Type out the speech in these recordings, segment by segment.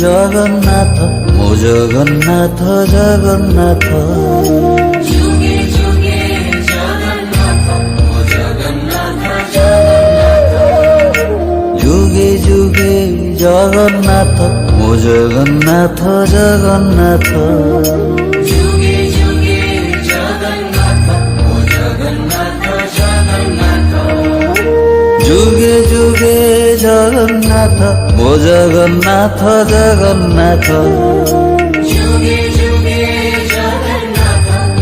জগন্নাথ মো জগন্নাথ জগন্নাথ যুগে যুগে জগন্নাথ ও জগন্নাথ জগন্নাথ যুগে যুগে জগন্নাথ মো জগন্নাথ জগন্নাথ যুগে যুগে জগন্নাথ ও জগন্নাথ জগন্নাথ যুগে যুগে জগন্নাথ মো জগন্নাথ জগন্নাথ যুগে যুগে জগন্নাথ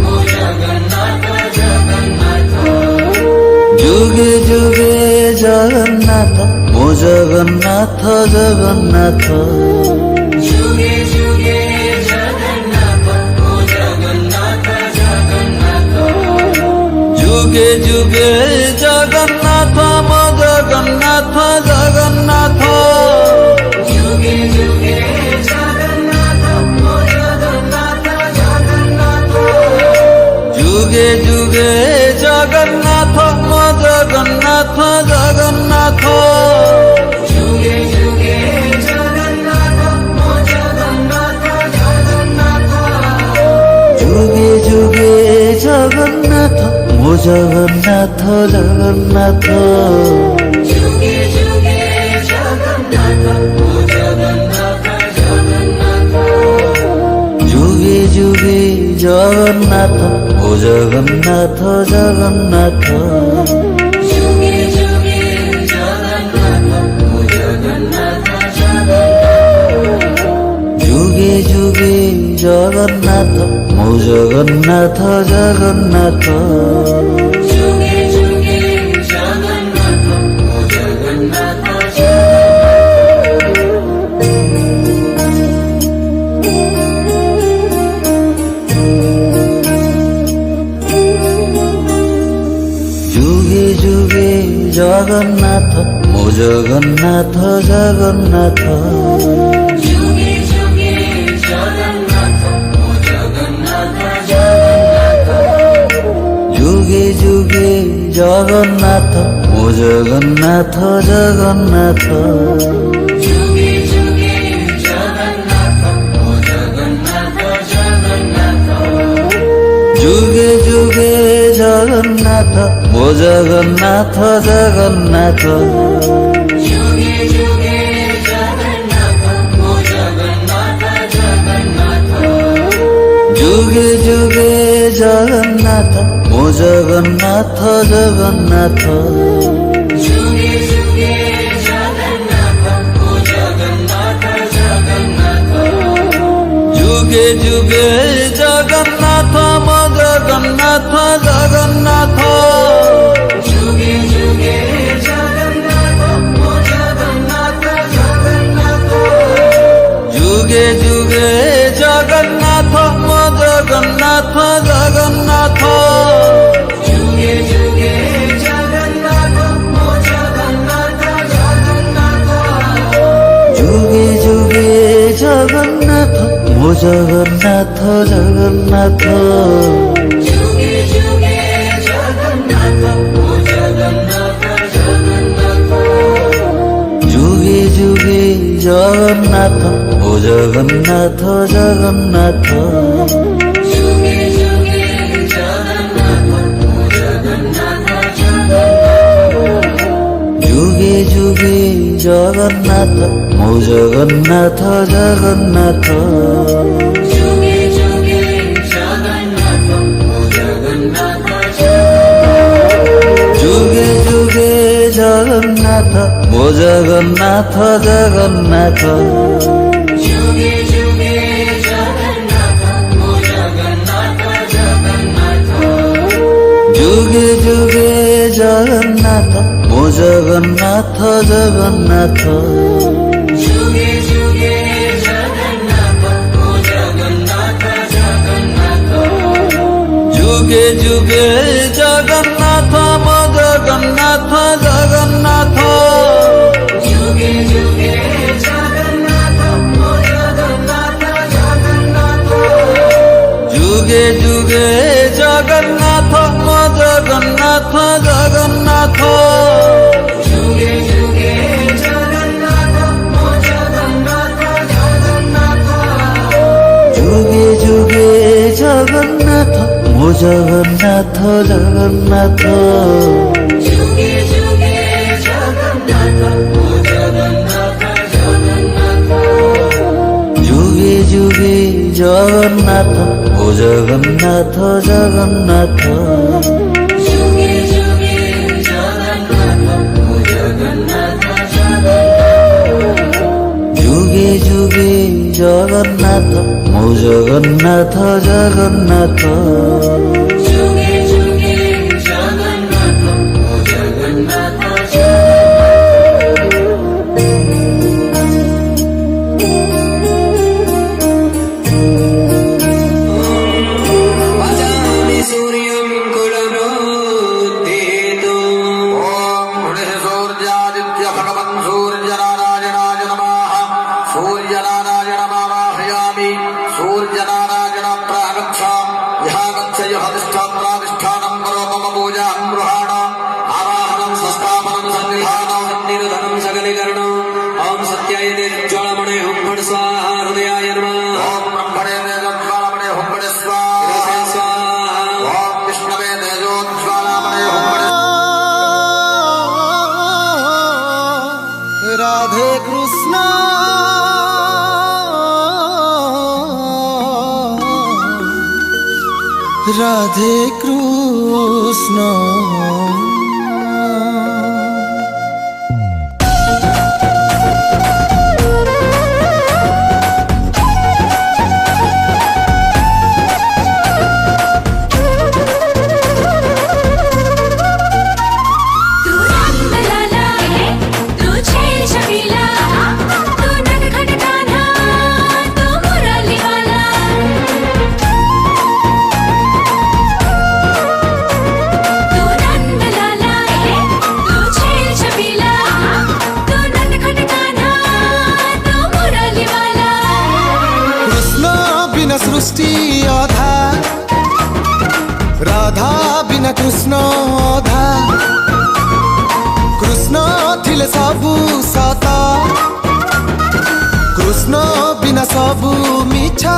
ও জগন্নাথ জগন্নাথ যুগে যুগে জগন্নাথ মো জগন্নাথ জগন্নাথ যুগে যুগে জগন্নাথ ও জগন্নাথ জগন্নাথ যুগে যুগে জগন্নাথ মো জগন্নাথ জগন্নাথ যুগে যুগে জগন্নাথ ও জগন্নাথ জগন্নাথ যুগে যুগে জগন্নাথ মো জগন্নাথ জগন্নাথ যুগে যুগে জগন্নাথ ও জগন্নাথ জগন্নাথ যুগে যুগে জগন্নাথ মো জগন্নাথ জগন্নাথ যুগে যুগে জগন্নাথ ও জগন্নাথ জগন্নাথ যুগে যুগে জগন্নাথ মো জগন্নাথ জগন্নাথ যুগে যুগে জগন্নাথ ও জগন্নাথ জগন্নাথ যুগে যুগে জগন্নাথ মো জগন্নাথ জগন্নাথ যুগে যুগে জগন্নাথ ও জগন্নাথ যুগে যুগে জগন্নাথ মো জগন্নাথ জগন্নাথ যুগে যুগে জগন্নাথ ও জগন্নাথ জগন্নাথ যুগে যুগে জগন্নাথ মো জগন্নাথ জগন্নাথ যুগে যুগে জগন্নাথ ও জগন্নাথ জগন্নাথ যুগে যুগে জগন্নাথ মো জগন্নাথ জগন্নাথ যুগে যুগে জগন্নাথ ও জগন্নাথ জগন্নাথ যুগে যুগে জগন্নাথ মো জগন্নাথ জগন্নাথ যুগে যুগে জগন্নাথ ও জগন্নাথ জগন্নাথ যুগে যুগে জগন্নাথ মো জগন্নাথ জগন্নাথ যুগে যুগে জগন্নাথ ও জগন্নাথ জগন্নাথ যুগে যুগে জগন্নাথ মো জগন্নাথ জগন্নাথ যুগে যুগে জগন্নাথ ও জগন্নাথ জগন্নাথ যুগে যুগে জগন্নাথ মো জগন্নাথ জগন্নাথ যুগে যুগে জগন্নাথ ও জগন্নাথ জগন্নাথ যুগে যুগে জগন্নাথ মো জগন্নাথ জগন্নাথ যুগে যুগে জগন্নাথ ও জগন্নাথ জগন্নাথ যুগে যুগে জগন্নাথ মো জগন্নাথ জগন্নাথ যুগে যুগে জগন্নাথ ও জগন্নাথ যুগে যুগে জগন্নাথ মো জগন্নাথ জগন্নাথ যুগে যুগে জগন্নাথ ও জগন্নাথ জগন্নাথ যুগে যুগে জগন্নাথ মো জগন্নাথ জগন্নাথ যুগে যুগে জগন্নাথ ও জগন্নাথ জগন্নাথ যুগে যুগে জগন্নাথ মো জগন্নাথ জগন্নাথ যুগে যুগে জগন্নাথ ও জগন্নাথ জগন্নাথ যুগে যুগে জগন্নাথ মো জগন্নাথ জগন্নাথ যুগে যুগে জগন্নাথ ও জগন্নাথ জগন্নাথ জগন্নাথ যুগে যুগে জগন্নাথ ও জগন্নাথ জগন্নাথ যুগে যুগে জগন্নাথ ও জগন্নাথ জগন্নাথ যুগে যুগে জগন্নাথ ও জগন্নাথ যুগে যুগে জগন্নাথ ও জগন্নাথ জগন্নাথ যুগে যুগে জগন্নাথ ও জগন্নাথ ভজামি সূর্যং কুলমোদিতো ఓం హృదయ సూర్యాదిత్య భగవన్ సూర్యనారాయణాయ నమః సూర్యనారాయణ మావాహయామి సూర్యనారాయణ ప్రాగచ్చ యహాగచ్చ యహధిష్ఠాత్రాధిష్ఠానం కరో మమ పూజాం గృహాణ ఆవాహనం సంస్థాపనం సన్నిధానం నిరుధనం సకలీకరణం ఓం సత్యాయ జ్వాలమణే ఓం ఫట్ స్వాహా హృదయాయ నమః ఓం బ్రహ్మణే తేజోజ్వాలమణే హుంబడి స్వాహ స్వాహా ఓం విష్ణవే తేజోజ్వాలమణే హుంబడి রাধে কৃষ্ণ রাধে কৃষ্ণ तू रंग लाला है तू छेल छबीला तू नटखट कान्हा तू मुरली वाला तू रंग लाला है तू छेल छबीला तू नटखट कान्हा तू मुरली वाला কৃষ্ণ বিনা সৃষ্টি অধা রাধা বিনা কৃষ্ণ অধা কৃষ্ণ থিলে সবু সত কৃষ্ণ বিনা সবু মিছা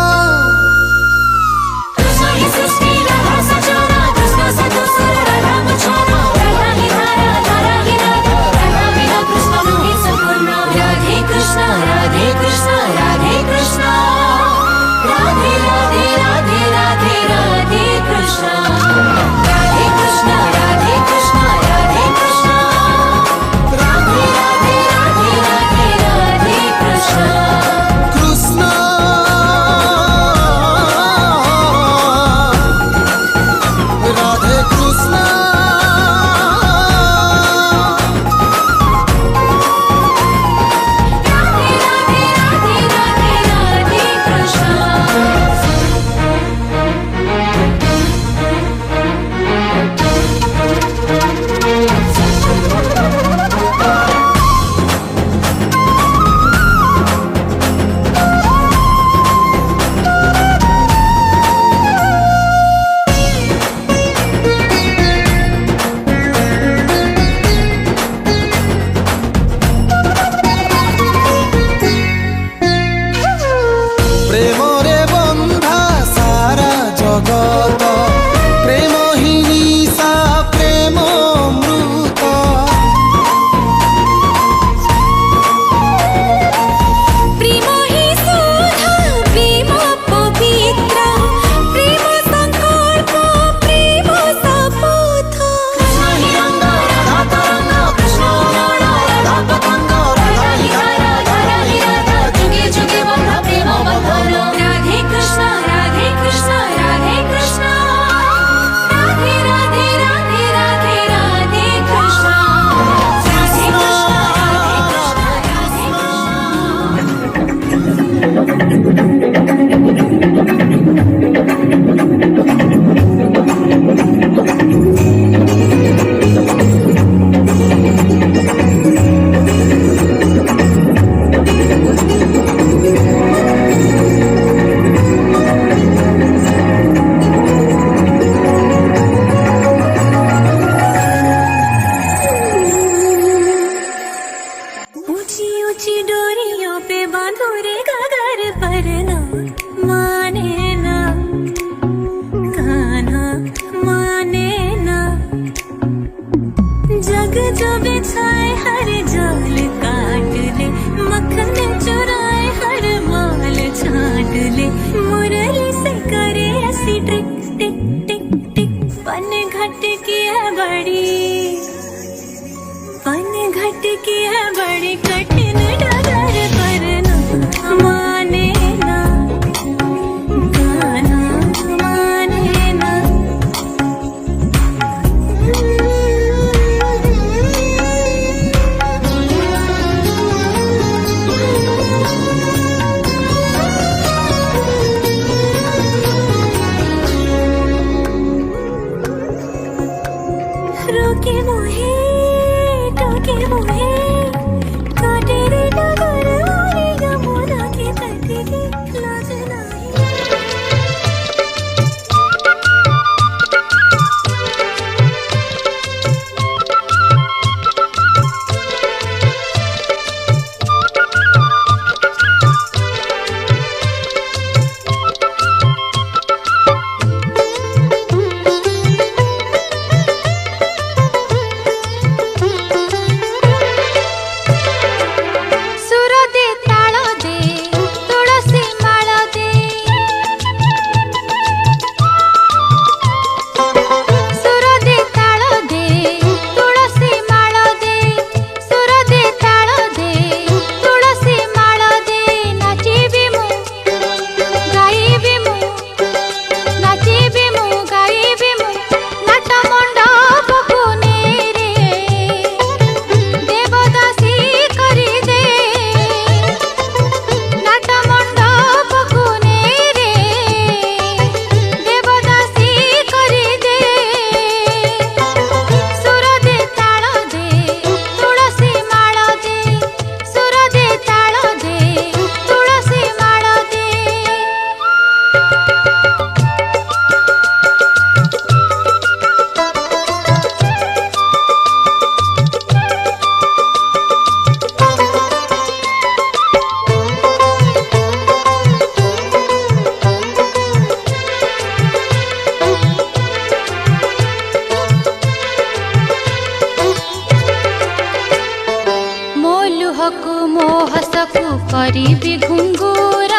कृष्ण ही सृष्टि राधा सजाना कृष्ण से दूसरा राधा मुझाना राधा ही धारा धारा ही राधा राधा बिना कृष्ण नहीं संपूर्ण राधे कृष्ण राधे कृष्ण राधे कृष्ण राधे राधे राधे राधे राधे कृष्ण राधे कृष्ण राधे कृष्ण राधे कृष्ण राधे राधे राधे राधे राधे कृष्ण কৃষ্ণ की है बड़ी कठिन डगर पर ना माने ना गाना माने ना रोके मोहे टोके मोहे काटे रे डगर वाली यमुना के तट की लाज नाही सुर दे ताल दे तुळसी माळ दे सुर दे ताल दे तुळसी माळ दे सुर दे ताल दे तुळसी माळ दे नाचिबी मु गाइबी मु नाचिबी मु गाइबी मु नाट मंडपकु ने रे देवदासी करी दे नाट मंडपकु ने रे देवदासी करी दे सुर दे ताल दे तुळसी माळ दे सुर दे ताल दे तुळसी माळ दे मोलुहकु मोहसकु करीबी घुंगुर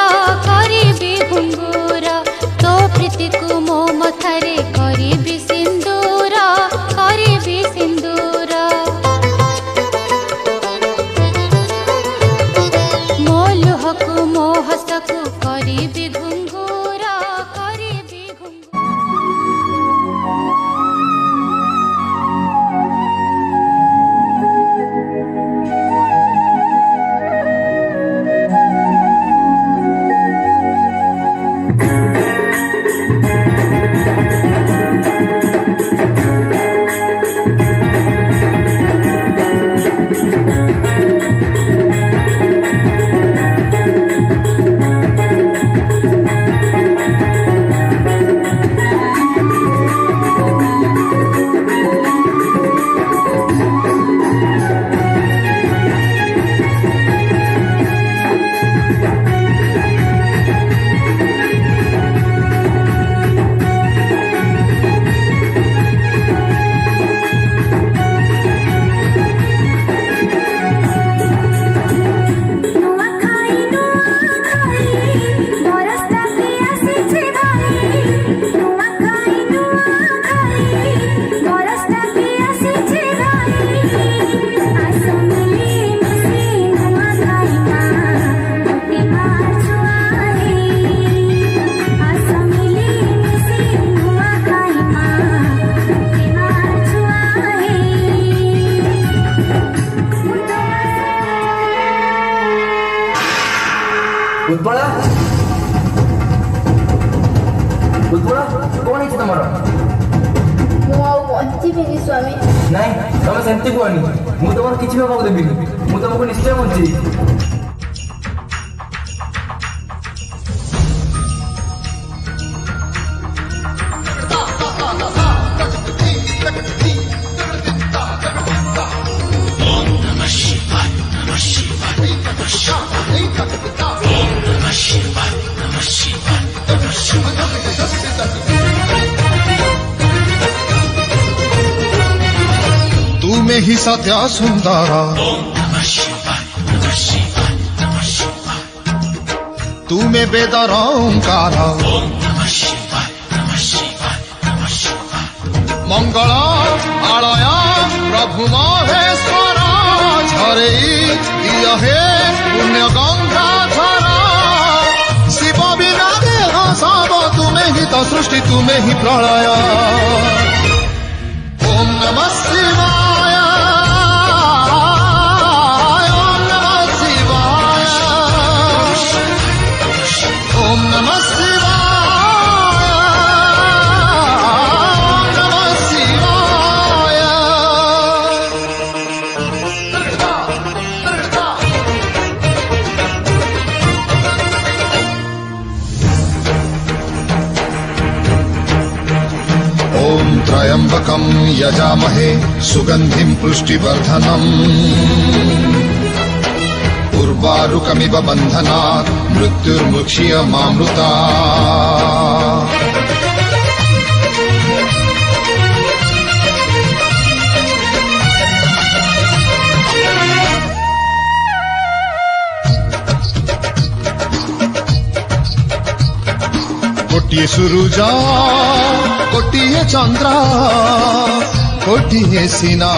तो प्रीतिकु मो मथारे करीबी सिंदूर मोलुहकु मोहसकु करीबी घुंगुर उत्पला उत्पला कौन है तुमर ମୁଁ ଆଉ ବଞ୍ଚିବିନି ସ୍ୱାମୀ। ନାଇଁ ତମେ ସେମିତି କୁହନି ମୁଁ ତମର କିଛି ହେବାକୁ ଦେବିନି ମୁଁ ତମକୁ ନିଶ୍ଚୟ ବଞ୍ଚେଇବି। तू में ही सत्य सुंदर तू में वेदर ओंकार मंगल आलय प्रभु महेश्वर ঝরেই দিয় হে পুণ্য গঙ্গা ঝরা শিব বিনা দেহ সব তুমে হি তো সৃষ্টি তুমে হি প্রলয় ওম নমঃ শিবায় ওম নমঃ শিবায় ওম নমঃ শিবায় ওম নমঃ শিবায় ॐ त्र्यम्बकं यजामहे सुगन्धिं पुष्टिवर्धनम् उर्वारुकमिव बन्धनात् मृत्युर्मुक्षीयमामृता कोटिए सूरुज कोटिए चंद्र कोटिए सीना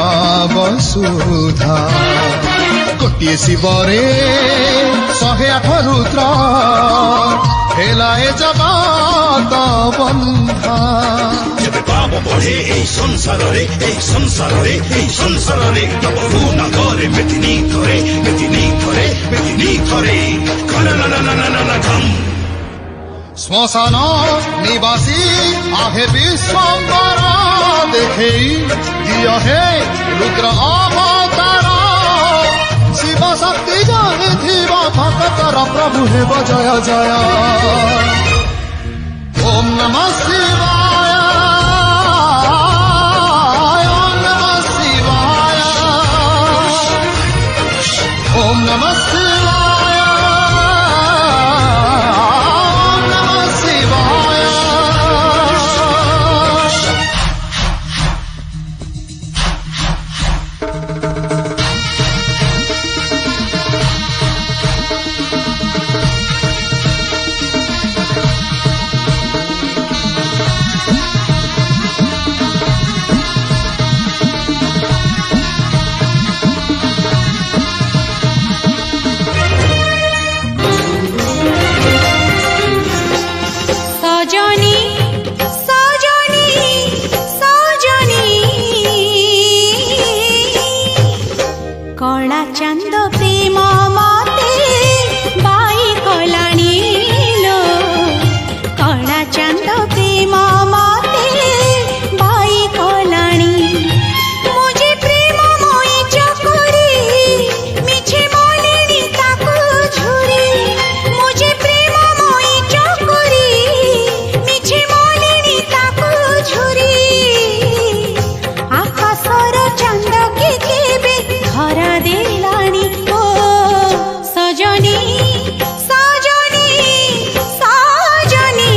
वसुधा कोटिए शिवरे 108 रुद्र हेलाए जगत बंधा যেবে পাপ বঢ়ে এই সংসারে এই সংসারে এই সংসারে তব না করে মেদিনী করে মেদিনী করে মেদিনী করে খানা না না না না না খাম শ্মশান নিবাসী আহে বিশ্বম্বর দেখে দিয় হে রুদ্র অবতার শিব শক্তি জানি থিব ভক্তর প্রভু হেব জয় জয় ওম নমঃ শিবায় ওম নমঃ শিবায় ওম নমঃ শিবায় ওম নমঃ শিবায় সজনী সজনী সজনী কলা চান্দ প্রেম মতে বাই কলাণী লো কলা চান্দ প্রেম মতে বাই কলাণী মুঝে প্রেমময়ী চকরি মিছে মলিনী তাকু ঝুরি মুঝে প্রেমময়ী চকরি মিছে মলিনী তাকু ঝুরি আকাশর চান্দকে কেবে ধরা দেলানি ও সজনী সজনী সজনী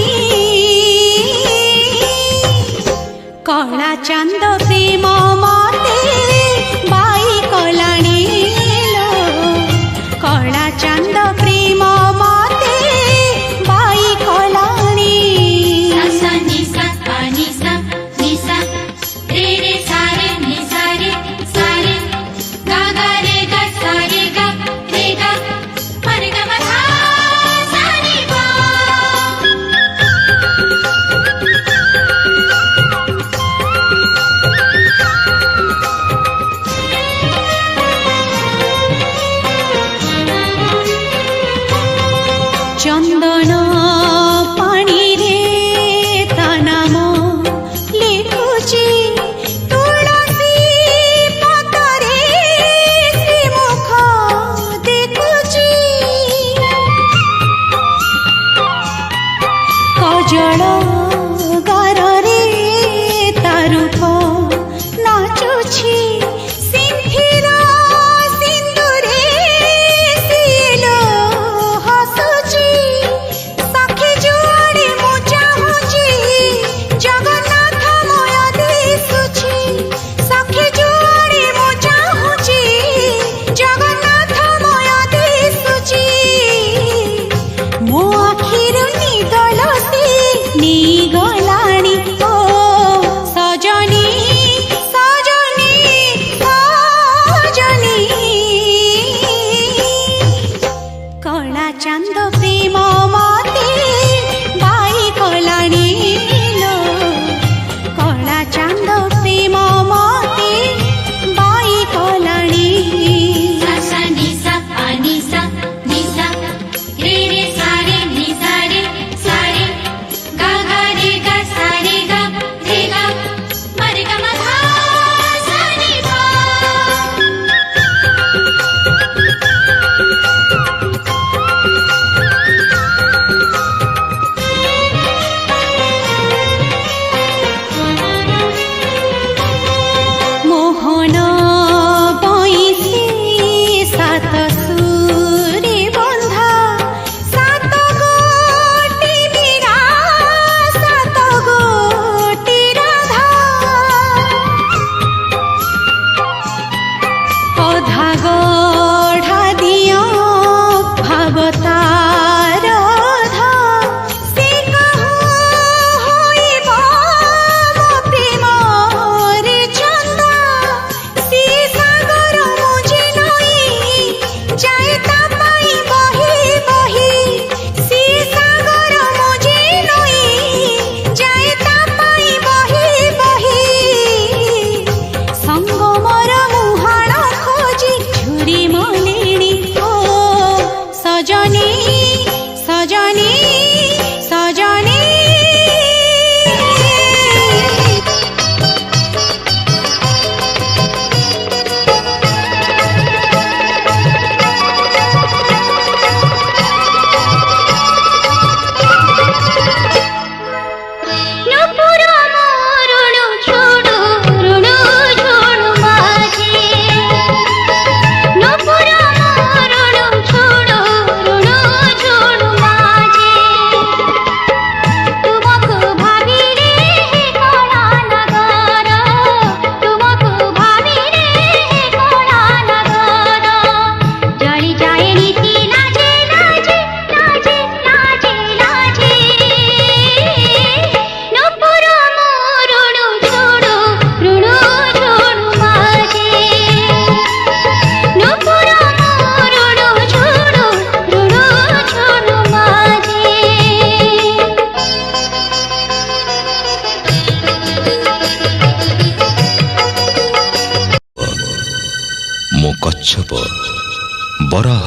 बराह,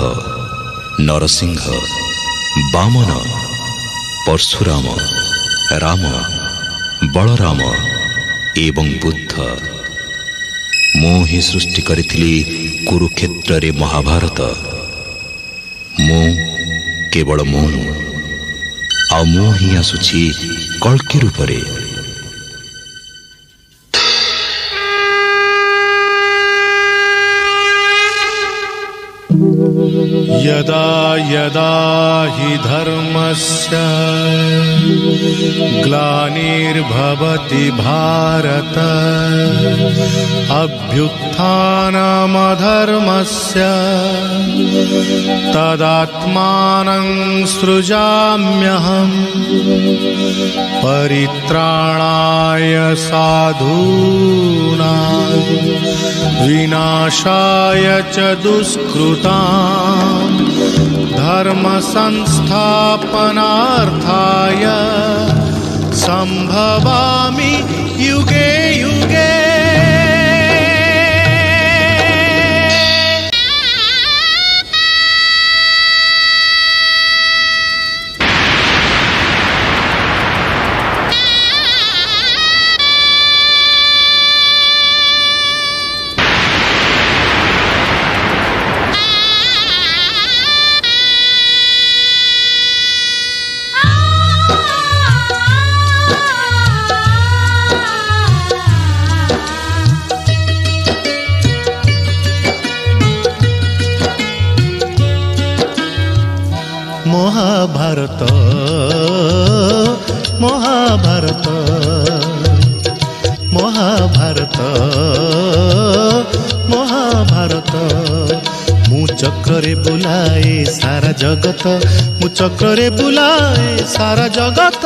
नरसिंह, बामन, परशुराम, राम, बलराम एवं बुद्ध। मु ही सृष्टि करिथिली कुरुक्षेत्र रे महाभारत। मु केवल मु आ मु ही आसुछि कल्कि रूपरे। यदा यदा हि धर्मस्य ग्लानिर्भवति भारत अभ्युत्थानमधर्मस्य तदात्मानं सृजाम्यहम् परित्राणाय साधूनां विनाशाय च दुष्कृतां धर्म संस्थापनार्थाय संभवामि युगे युगे। महाभारत महाभारत महाभारत महाभारत मु चक्रे बुलाए सारा जगत, मु चक्रे बुलाए सारा जगत।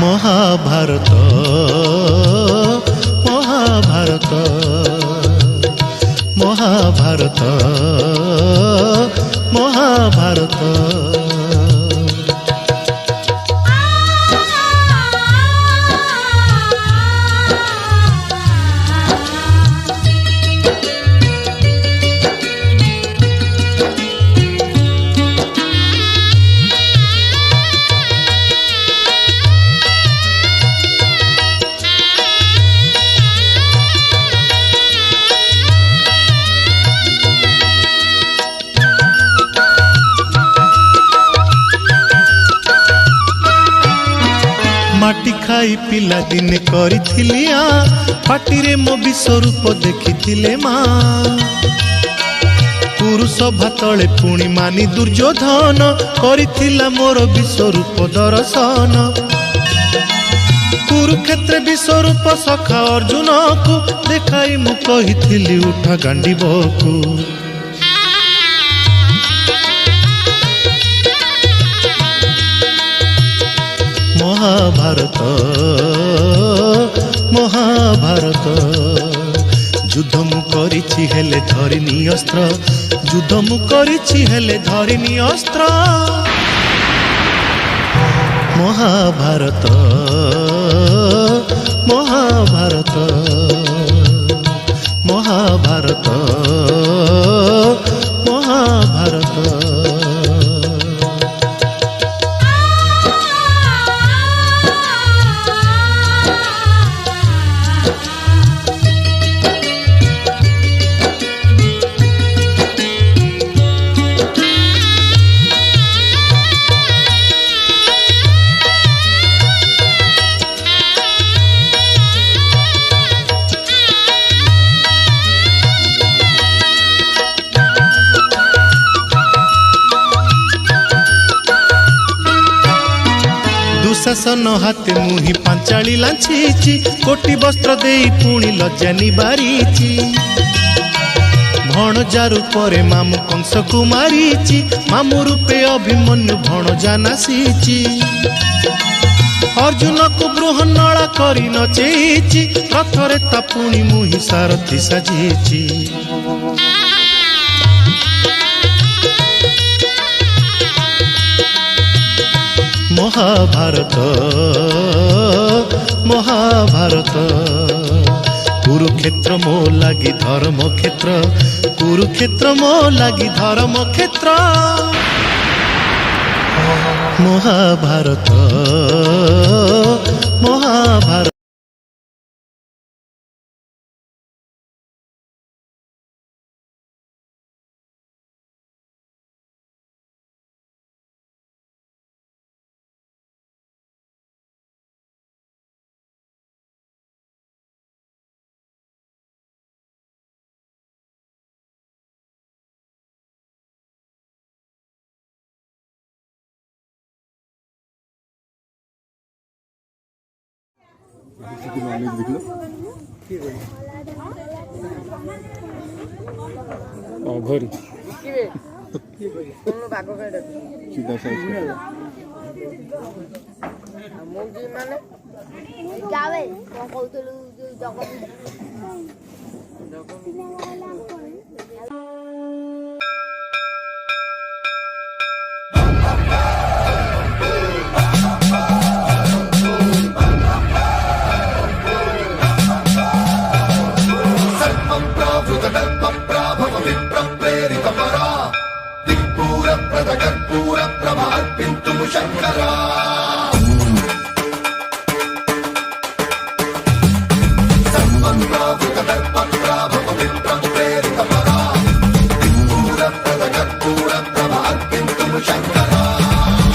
महाभारत महाभारत महाभारत महाभारत। माटी खाई पिला दिन करिथिलिया पाटिरे मो विश्वरूप देखिथिले माँ। पुरुष भातले पुणी मानी दुर्योधन करिथिला मोर विश्वरूप दर्शन। कुरुक्षेत्र विश्वरूप सखा अर्जुन को देखाई मु कहिथिली उठा गांडीबकु। महाभारत महाभारत युद्ध मु करिछि हेले धरिनी अस्त्र, युद्ध मु करिछि हेले धरिनी अस्त्र। महाभारत महाभारत महाभारत महाभारत। दुशासन हाथे मुही पांचाली लांछीची, कोटी वस्त्र देई पुणी लज्जा निबारीची। भणजा रूपरे मामु कंस को मारीची, मामु रूपे अभिमन्यु भणजा नासीची। अर्जुन को बृहन्नला करी नचेची, रथरे ता पुणी मुही सारथी साजीची। महाभारत महाभारत কুরুক্ষেত্র মো লাগি ধর্মক্ষেত্র, কুরুক্ষেত্র মো লাগি ধর্মক্ষেত্র। মহাভারত মহাভারত।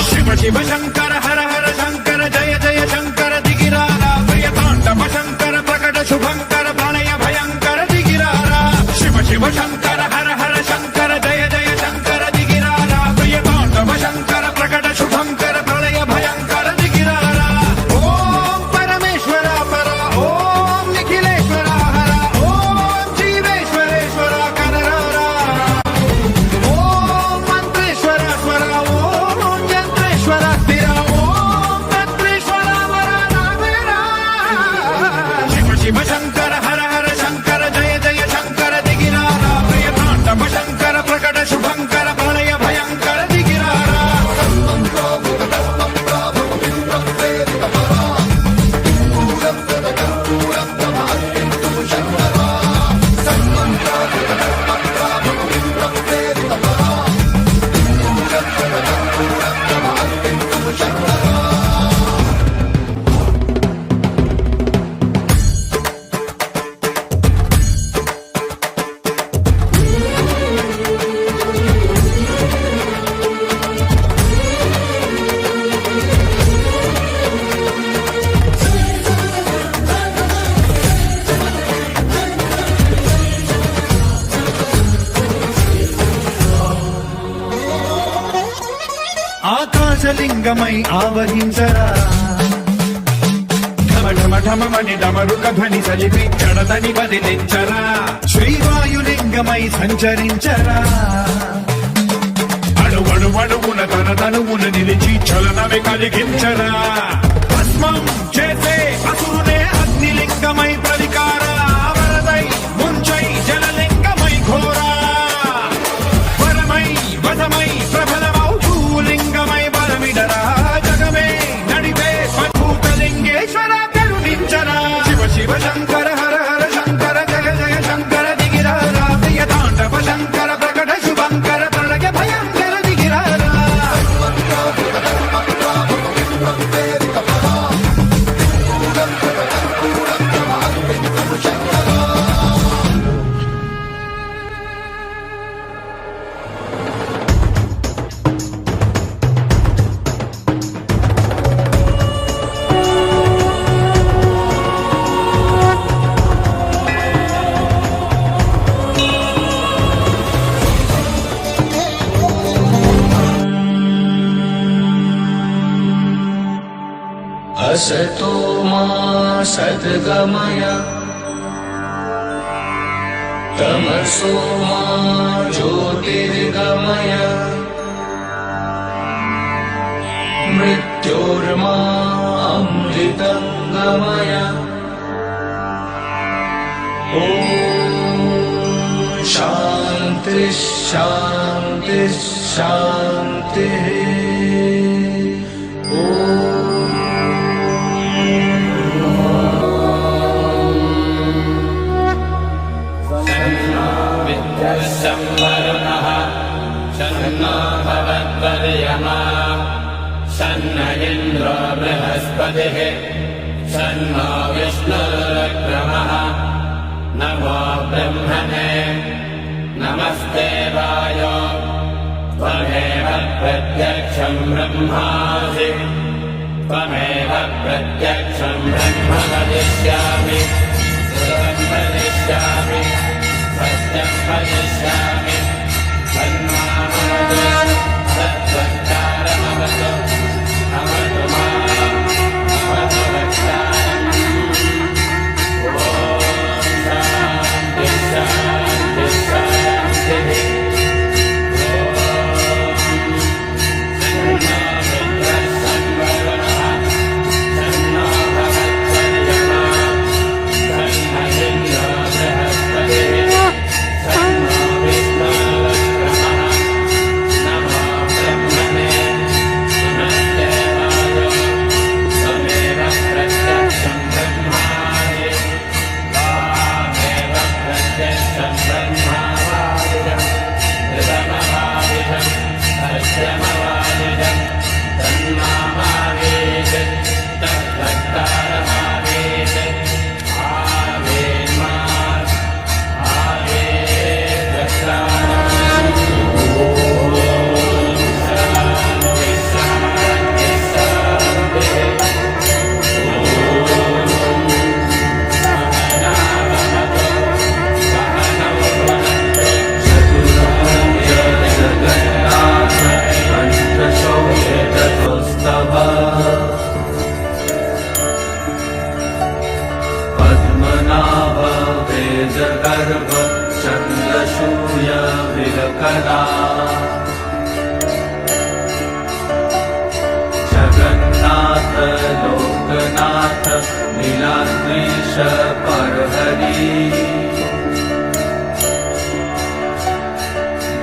శివ శివ శంకర హర హర శంకర జయ జయ శంకర దిగిరారా ప్రియతాండవ శంకర ప్రకట శుభంకర ప్రళయ భయంకర దిగిరారా శివ శివ శంకర హర హర శంకర జయ జయ శంకర దిగిరారా ప్రియతాండవ శంకర ప్రకట శుభంకర ప్రళయ భయంకర దిగిరారా ఓం పరమేశ్వర పర ఓం నిఖిలేశ్వర హర ఓం జీవేశ్వరేశ్వర కరరారా ఓం మంత్రేశ్వర స్వర ఓం యంత్రేశ్వర స్థిర ఓం మంత్రేశ్వర వర నావేరా శివ శివ శంకర హర హర శంకర జయ జయ శంకర దిగిరారా ప్రియతాండవ శంకర ప్రకట శుభంకర ప్రళయ భయంకర దిగిరారా ఆకాశలింగమై ఆవహించరా ఢమ ఢమ ఢమమని డమరుక ధ్వని సలిపి చడదని బదిలించరా శ్రీవాయులింగమై సంచరించరా అడుగడుగడుగున తన తనువున నిలిచి చలనమే కలిగించరా భస్మం చేసే అసురునే అగ్నిలింగమై ప్రతికార వరదై ముంచై జలలింగమై ఘోరా వరమై వసమై ప్రబలమౌ భూలింగమై బలమిడరా జగమే నడిపే స్వభూతలింగేశ్వర కరుణించరా శివ శివ శంకర హర హర శంకర జయ జయ శంకర దిగిరారా ప్రియతాండవ శంకర ప్రకట శుభంకర ప్రళయ భయంకర దిగిరారా असतो मा सद्गमय तमसो मा ज्योतिर्गमय मृत्योर्मा अमृतं गमय ॐ शान्ति शान्ति शान्तिः ॐ विद्युश्चं वरुणः शन्नो भवद्वर्यमा शन्न इन्द्रो बृहस्पतिः शन्नो विष्णुरुक्रमः नमो ब्रह्मणे नमस्ते वायो त्वमेव प्रत्यक्षं ब्रह्मासि त्वमेव प्रत्यक्षं ब्रह्म वदिष्यामि सुरं वदिष्यामि सत्यं वदिष्यामि तन्मामवतु सत्वक्तारमवतु अवतु माम् अवतु वक्तारम् ॐ शान्तिः शान्तिः शान्तिः जगन्नाथ लोकनाथ नीलाद्रीश परहरि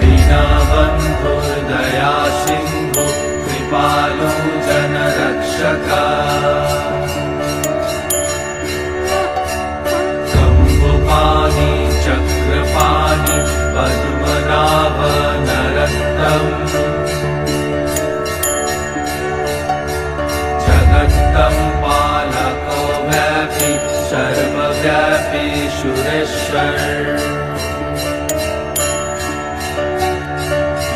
दीनबन्धु दया सिन्धु कृपालु जनरक्षका शम्भुपाणि चक्रपाणि पद्मनाभ नरत्तम् जगत्तं पालको व्यापी सर्वव्यापी सुरेश्वर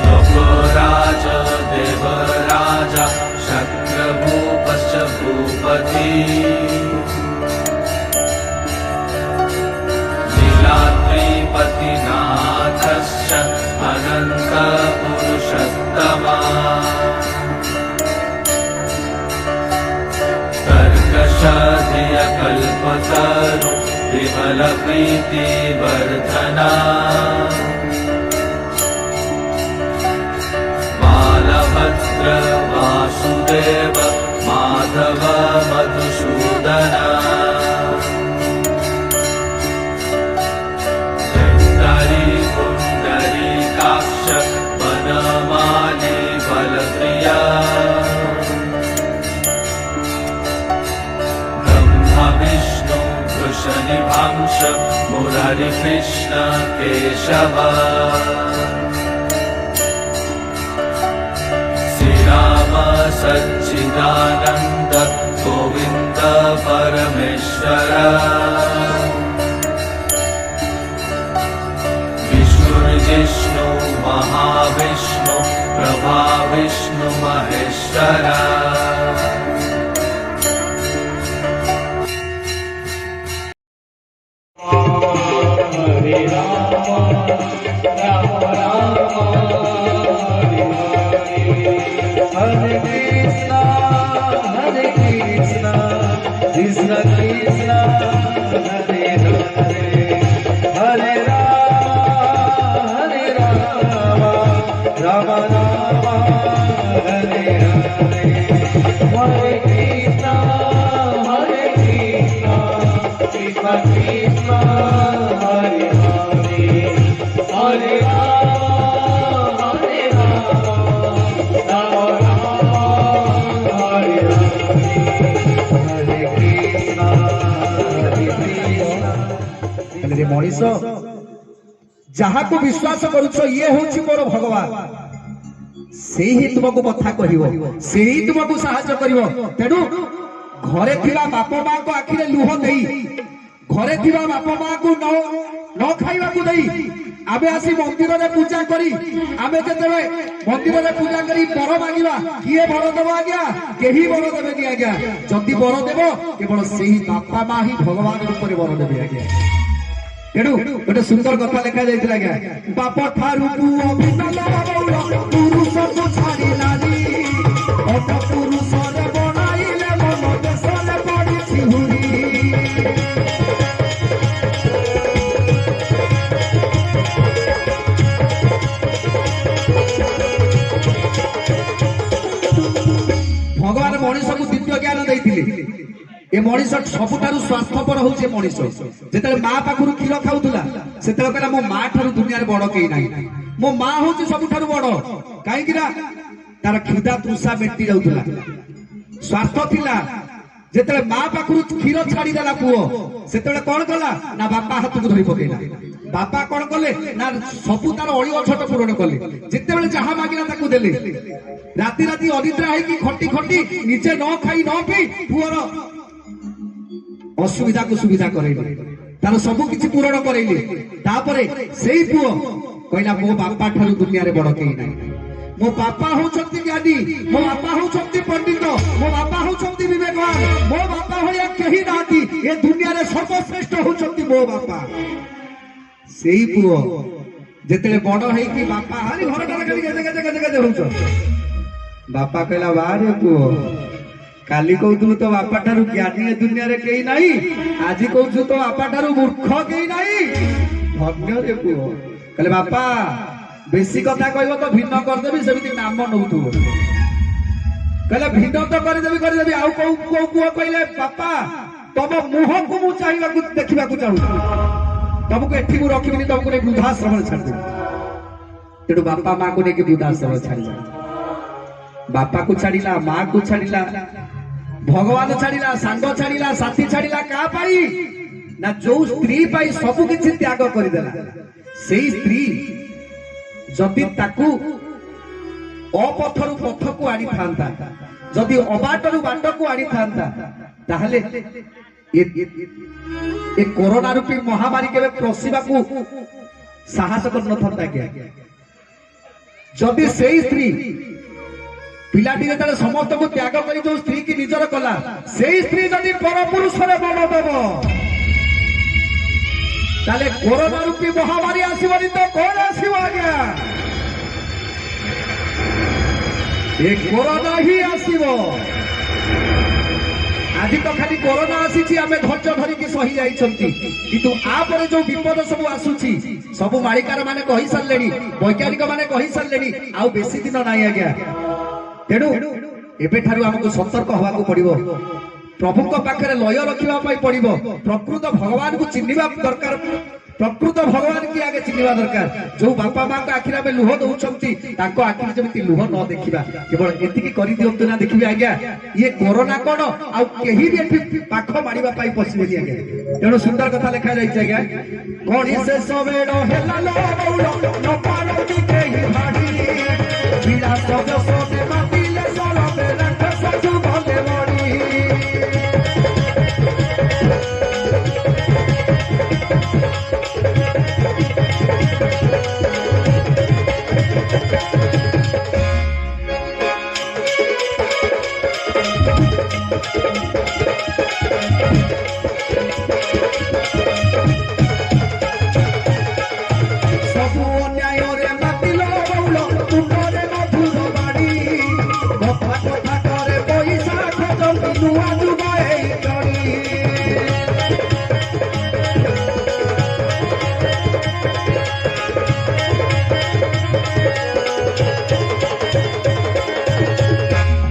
लोकराज देवराज शक्रभूपश्च भूपति नीलाद्रिपतिनाथश्च अनन्तपुरुषोत्तमा कर्कशधिय कल्पतरु विमलप्रीतिवर्धना बालभद्र वासुदेव माधव मधुसूदना पुण्डरीकाक्ष वनमाली बलप्रिया ब्रह्मा विष्णु वृषनिभांश मुरारी कृष्ण केशव श्रीराम सच्चिदानन्द गोविन्द परमेश्वर विष्णु महाविष्णु प्रभा विष्णु महेश्वरा हरे राम राम राम हरे कृष्णा कृष्ण कृष्ण हरे हरे हरे राम राम राम हरे हरे हरे कृष्णा कृष्ण कृष्ण हरे हरे हरे राम राम हरे हरे हरे कृष्ण। मनीष जहा को विश्वास करुछ ये होछि मोर भगवान से ही तुमको कथा कहिवो से ही तुमको सहायता करिवो तेनु घरे थिबा बाप मां को आखिरे लुह देई घरे थिबा बाप मां को न खाइबा को देई आबे आसी मंदिर रे पूजा करी आबे जेतेबे मंदिर रे पूजा करी बर मांगिबा किए बर देबो आज्ञा केही बर देबे कि आज्ञा जदी बर देबो केवल सेही बापा मां ही भगवान रूप रे बर देबे आज्ञा एडू गोटे सुंदर कथा लिखा जाइतिला आज्ञा बाप ठारू पुओ बिनल बौल पुरुष को छाड़ी नारी अत पुरुष रे बनाइले मन देशले पड़ी छिहुरी भगवान मनीष को दिव्य ज्ञान देइथिले ए मनीष सबुठारु स्वास्थ्यपर होउछे मनीष जेतेले मां पाखरु क्षीर खाउतला सेतेले कहला मो मां ठारु दुनिया रे बड़ केई नाही मो मां होउछे सबुठारु बड़ काहे किरा तार क्षुधा तृषा मेटी जाउतला स्वार्थ थिला जेतेले मां पाखरु क्षीर छाडी देला पुओ सेतेले कोन कला ना बापा हाथ को धरि पकेला बापा कोन कले ना सबु तार अळी अछट पूरण कले जेतेबेले जहा मागिला ताकू देले राती राती अनिद्रा है कि खटी खटी निजे न खाई न पी पुओर असुविधा को सुविधा करेले तार सब किछि पूरण करेले तापरे सेही पुओ कहला मो बापा ठारु दुनिया रे बड़ केई नाही मो बापा होचंती ज्ञानी मो बापा होचंती पंडित मो बापा होचंती विवेकवान मो बापा होया केही नाती ए दुनिया रे सर्वश्रेष्ठ होचंती मो बापा सेही पुओ जेतेले बड़ है कि बापा हारी घर टाला खाली गजे गजे गजे गजे होचो बापा कहला बारे पुओ काली कहू तो बापा ठारू ज्ञानी ए दुनिया रे केही नाही आज कहू तो बापा ठारू मूर्ख केही नाही धन्य रे पुओ कहले बापा बेसी कथा कहबो तो भिन्न कर देबी सेमिति नाम नउथु कहले भिन्न तो कर देबी आउ को पुओ कहले बापा तम मुह को मु चाहिबा को देखिबा को चाहू तुमको एठी मु रखिबिनी तुमको ने वृद्धाश्रम छाड़ देबी तेडु बापा मां को ने के वृद्धाश्रम छाड़ी बापा को छाड़िला मां को छाड़िला भगवान छाड़िला सांग छाड़िला साथी छाड़िला का पाई ना जो स्त्री पाई सब किछि त्याग कर देला सेही स्त्री जदि ताकू अपथरु पथ को आनी थांता जदि अबाटरु बाट को आनी थांता ताहले ए कोरोना रूपी महामारी केबे प्रसिबा को साहस कर न थांता के जदि सेही स्त्री पिलाटी जेतले समस्त को त्याग करी जो स्त्री की निजर कला सेही स्त्री जदि पर पुरुष रे बन देबो ताले कोरोना रूपी महामारी आसीबनी तो कोन आसीबो आज्ञा ए कोरोना ही आसीबो आज तो खाली कोरोना आसी आमे धैर्य धरिकी सही जाइछंती किंतु आ परे जो विपद सब आसुची सब मालिकार माने कहि सारलेनी वैज्ञानिक माने कहि सारलेनी आ बेसी दिन नाही आज्ञा तेणु एबे ठारू हमको सतर्क होगा को पड़िबो प्रभु को पाखरे लय रखिबा पई पड़िबो प्रकृत भगवान को चिन्हिबा दरकार प्रकृत भगवान की आगे चिन्हिबा दरकार जो बापा मां को आखिरा में लुह दउछंती ताको आखिर जेमिति लुह न देखिबा केवल एतिकी करि दियंतु ना देखिबे आज्ञा ये कोरोना कोन आ केही भी एठी पाख मारिबा पई पसिबे आज्ञा तेणु सुंदर कथा लिखा जाई छै आज्ञा कोणी से सवेडो हेला लो बौलो न पारो की केही भाडी बिना सब सोते मातिले सोलबे रख सजु भले बड़ी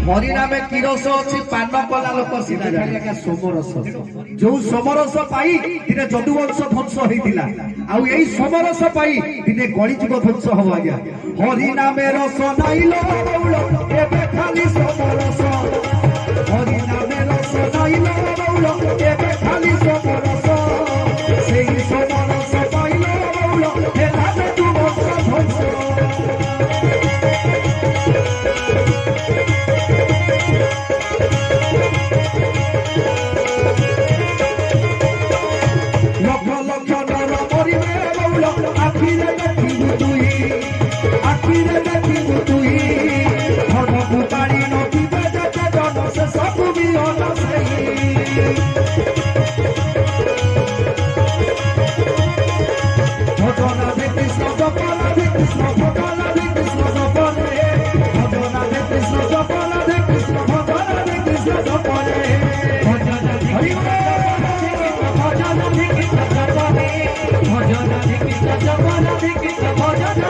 हरिनाम किरस अच्छी पान कला लोक सीधा जाए सोमरस जो सोमरस पाई दिने जदुवंश ध्वंस होइतिला आउ एई सोमरस पाई दिने कलिजुग ध्वंस हो आज्ञा हरिनामे रस नाइलो बौल एबे खाली सोमरस हरिनामे रस नाइलो बौल एबे खाली सोमरस सेई सोमरस पाइलो बौल हेला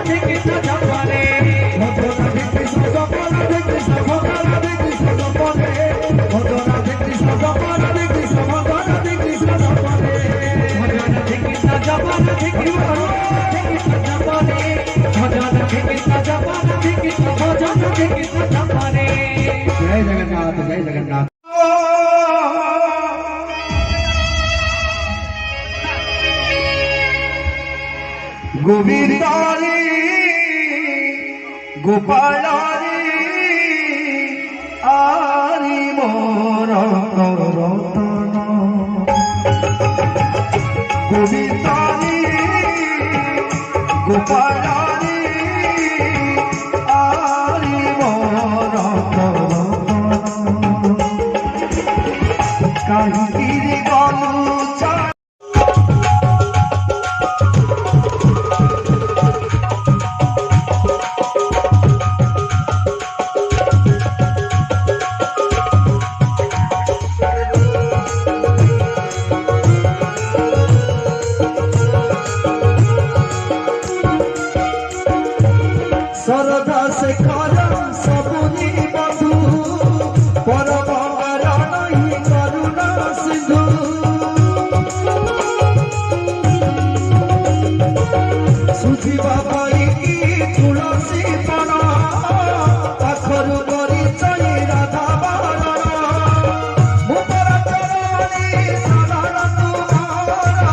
রাধে কৃষ্ণ জপরে ভজ রাধে কৃষ্ণ জপ রাধে কৃষ্ণ ভজ রাধে কৃষ্ণ জপরে ভজ রাধে কৃষ্ণ জপ রাধে কৃষ্ণ ভজ রাধে কৃষ্ণ জপরে ভজ রাধে কৃষ্ণ জপ রাধে কৃষ্ণ জপরে ভজ রাধে কৃষ্ণ জপ রাধে কৃষ্ণ ভজ রাধে কৃষ্ণ জপরে। जय जगन्नाथ जय जगन्नाथ। गोविंदारी गोपालारी आरी मोर रतन गोविंदारी गोपालारी आरी मोर रतन काहिरी गलु सरदा से खरा सबुनी बधु परम नहीं करुणा सिंधु सुधी बाबाई की तुलसी पना पाखरु करी चई राधा बारण मुपर चरणी साधारण तुम्हारा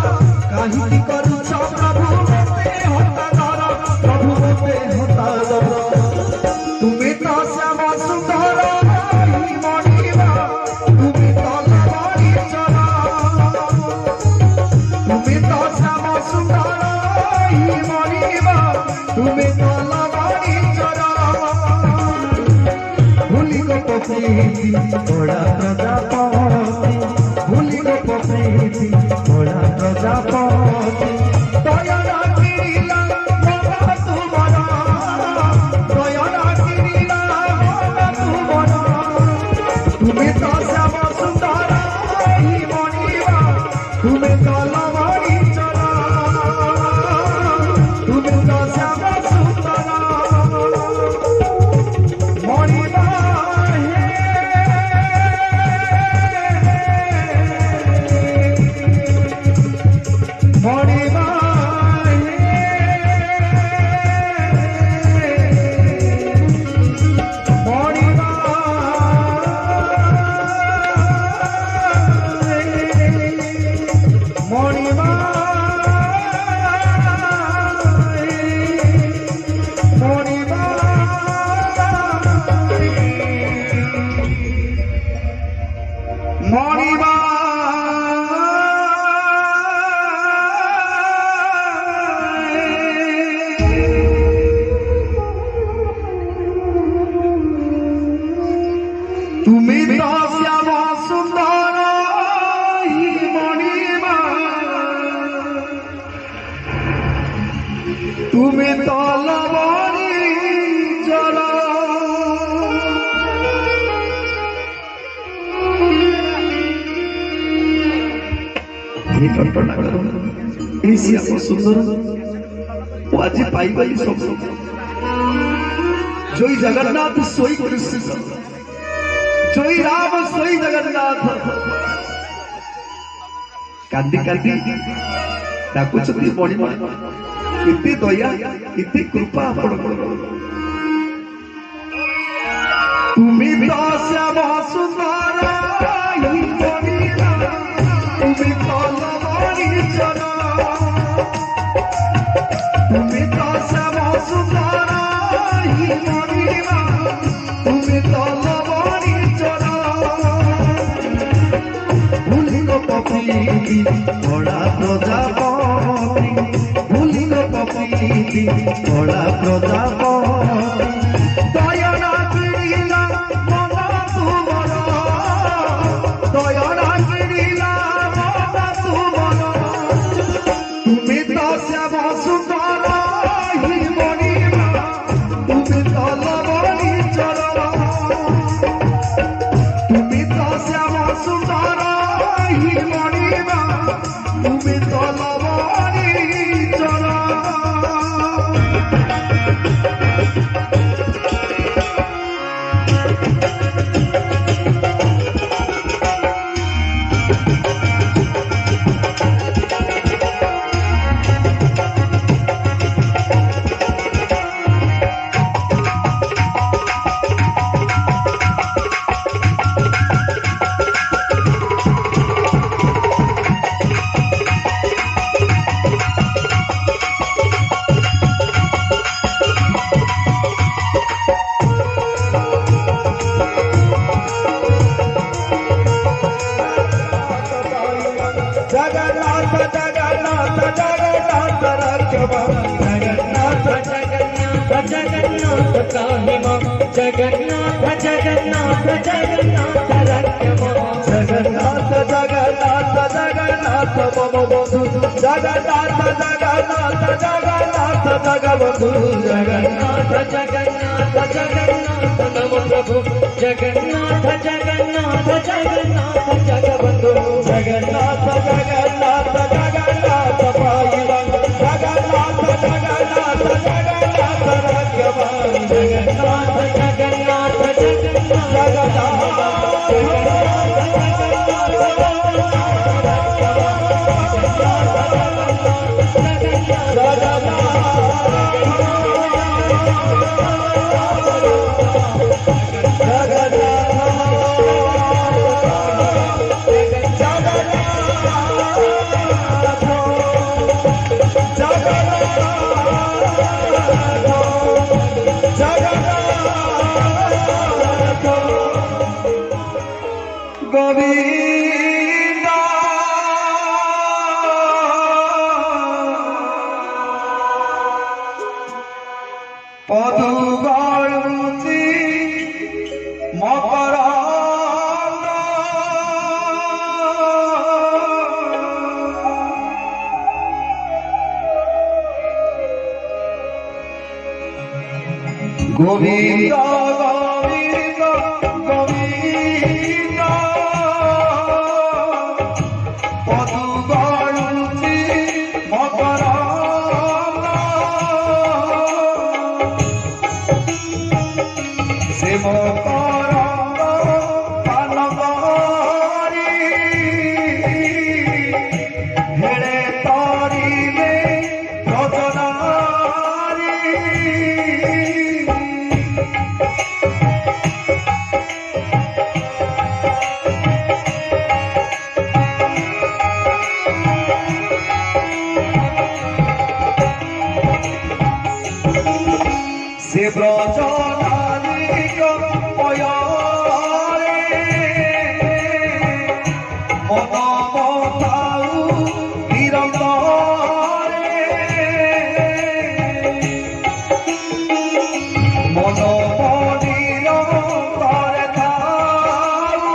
काहिनी करुछ प्रभु मोते हतादर प्रभु मोते हतादर तुम्हें तो श्याम सुंदर मणिमा तुम्हें तो लवणी चरा तुम्हें तो श्याम सुंदर मणिमा तुम्हें तो लवणी चरा भूली को पप्रीति बड़ा प्रजापति भूली को पप्रीति बड़ा प्रजापति दया गिरिला बाबा तुम्हारा दया गिरिला बाबा तुम्हारा तुम्हें तो श्याम सुंदर मणिमा तुम्हें तो लवणी चरा तुम्हें तो श्याम सुंदर मणिमा मणिमा तुम्हें तो श्याम सुंदर मणिमा तुम्हें तो लवणी चरा श्याम सुंदर आज पाई सब जय जगन्नाथ सोई कृष्ण जय राम सोई जगन्नाथ कांदी कांदी डाकुचती मणिमा इति दया इति कृपा आपण तुम्हें तो श्याम सुंदर मणिमा तुम्हें तो लवणी चरा तुम्हें तो श्याम सुंदर मणिमा तुम्हें तो लवणी चरा भूली को पप्रीति बड़ा प्रजापति भूली को पप्रीति बड़ा प्रजापति दया गिरिला मन तुम्हारा दया गिरिला मन तुम्हारा तुम्हें तो श्याम सुंदर मणिमा तुम्हें तो लवणी चरा तुम्हें तो श्याम सुंदर मणिमा तुम्हें तो लवणी चरा। जगन्नाथ त्राहिम जगन्नाथ जगन्नाथ जगन्नाथ रक्षम जगन्नाथ जगन्नाथ जगन्नाथ मम बंधु जगन्नाथ जगन्नाथ जगन्नाथ जगबंधु जगन्नाथ जगन्नाथ जगन्नाथ नम प्रभु जगन्नाथ जगन्नाथ जगन्नाथ जगबंधु जगन्नाथ जगन्नाथ जगन्नाथ पायिवं जगन्नाथ जगन्नाथ जगन्नाथ राज्यवान् जगन्नाथ जगन्नाथ जगन्नाथ गोविंदा पदु गळुची मकर गोविंद गोविंद गोविंद पदु गळुची मकर से मकर पान करी हेळे तरिले रजनारी से ब्रजनालिक पयरे मन मथाउ निरन्तरे मन निरन्तरे थाउ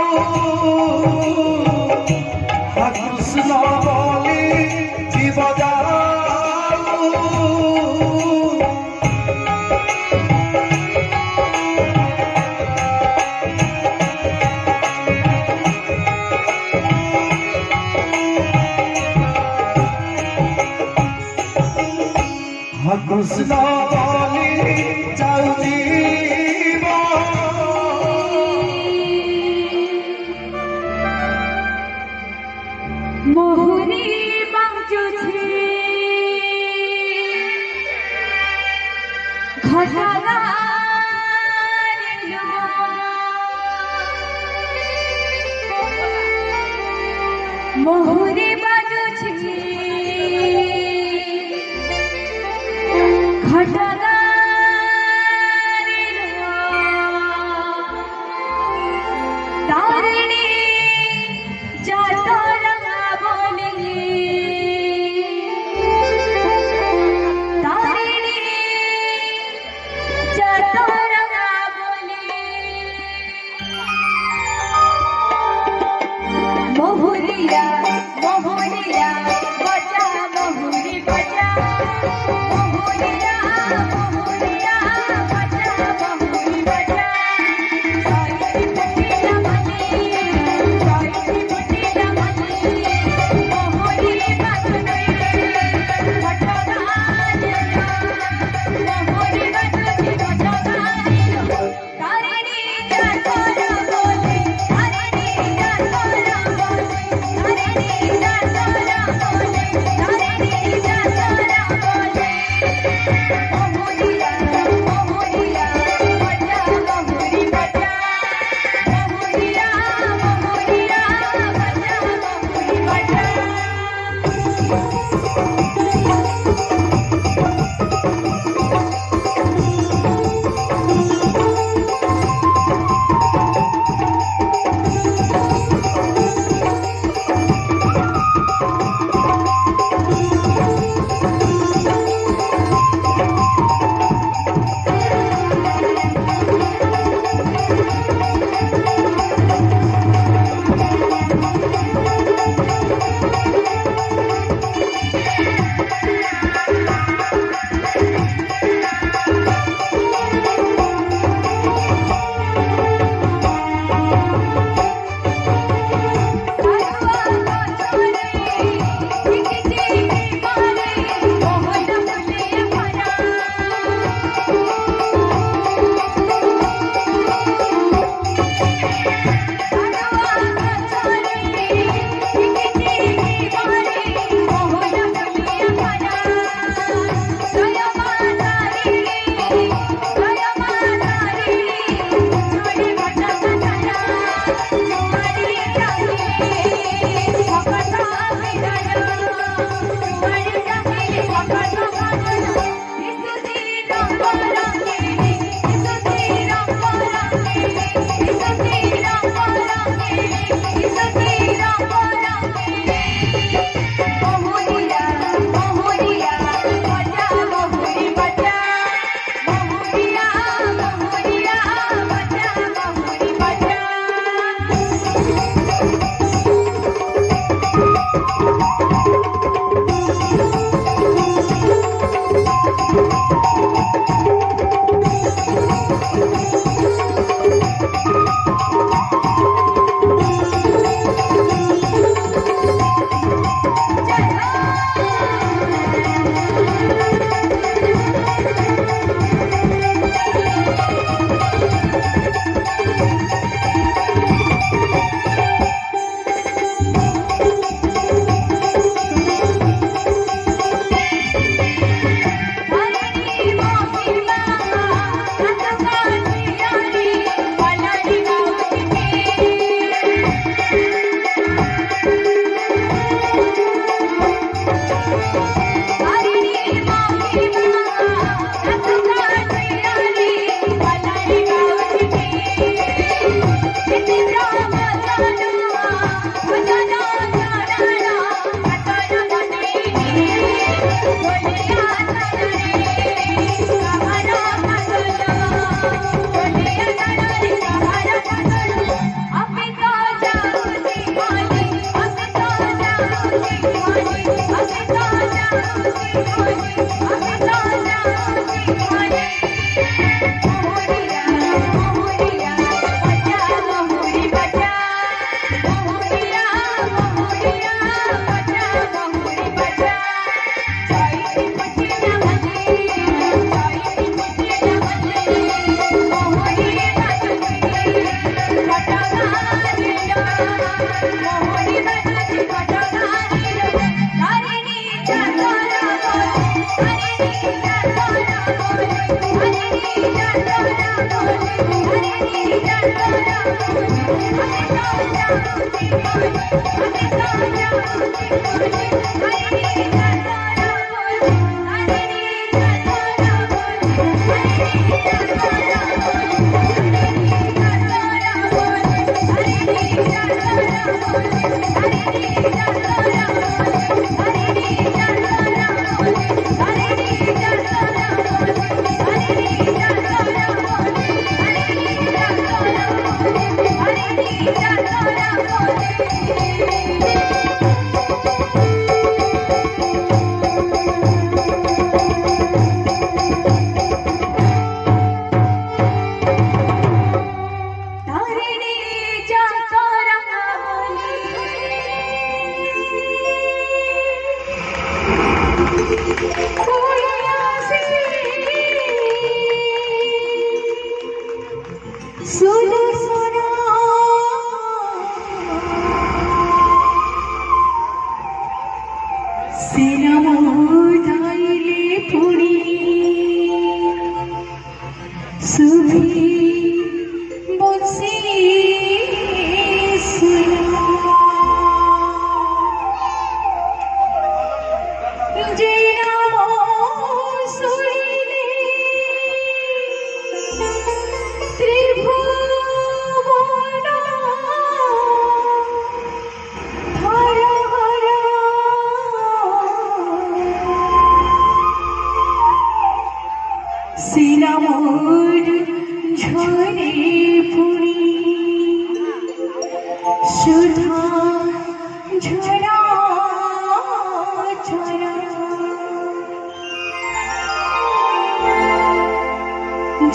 कृष्ण बोली जीव जाऊ कृष्ण बोली जाऊ जीव मोहनी बाजुछी घटगारिलो मोहनी बाजुछी घटगारिलो तारिणी जातरा बोली तारिणी जातरा बोली मोहुरिया मोहुरिया बजा मोहुरी बजा मोहुरिया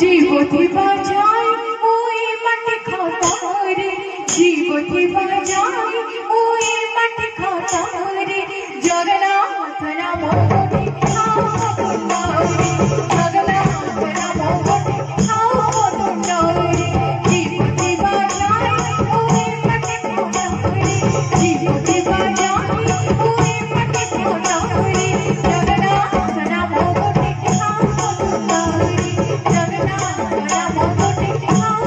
জীবতি বাজায় ওই মাটি খাতারে, জীবতি বাজায় ওই মাটি খাতারে, জগন্নাথ নাম কোটি খাওয়ারে, জগন্নাথ নাম কোটি খাওয়ারে, জীবতি বাজায় ওই মাটি খাতারে, জীবতি বাজায় ওই মাটি খাতারে, জগন্নাথ নাম কোটি খাওয়ারে, জগন্নাথ নাম কোটি খাওয়ারে।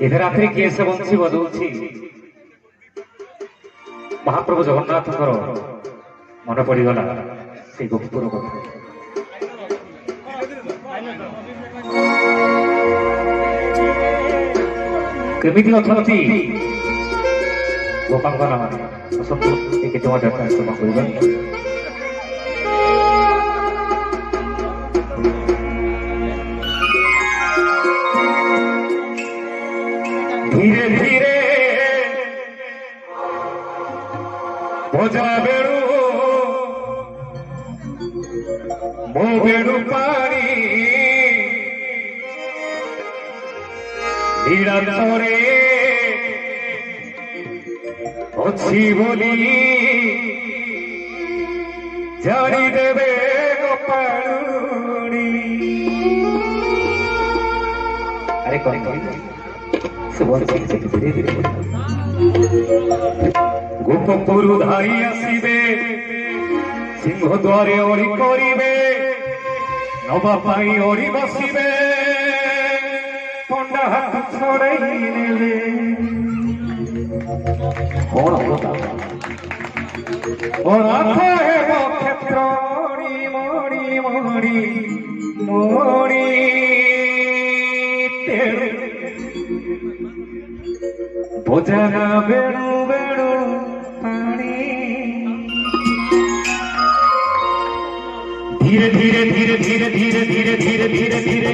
এতে রাত্রে কিଏ ସେ ବଂଶୀ ବଜଉଛି ମହାପ୍ରଭୁ ଜଗନ୍ନାଥଙ୍କର ମନେ ପଡିଗଲା ସେଇ ଗୋପପୁର କଥା। କେମିତି ଅଛନ୍ତି ଗୋପାଙ୍ଗନ ମାନେ ଆସନ୍ତୁ ଟିକେ ତୁମ ଦର୍ଶନ କରିବା। धीरे धीरे भोजा बेड़ू मो बेड़ू पानी हीरा थोड़े अच्छी बोली जानी देवे गोपालुनी। अरे कौन गोपपुर धाई आसबे सिंह द्वारे ओरी करिबे नवा पाई ओरी बसिबे पंडा हाथ छोड़ई नेले कौन होता অনাথ হেব ক্ষেত্র মণি মণি মণি তেড়ু বোঝানা বেড়ু বেড়ু পানি ধীরে ধীরে ধীরে ধীরে ধীরে ধীরে ধীরে ধীরে ধীরে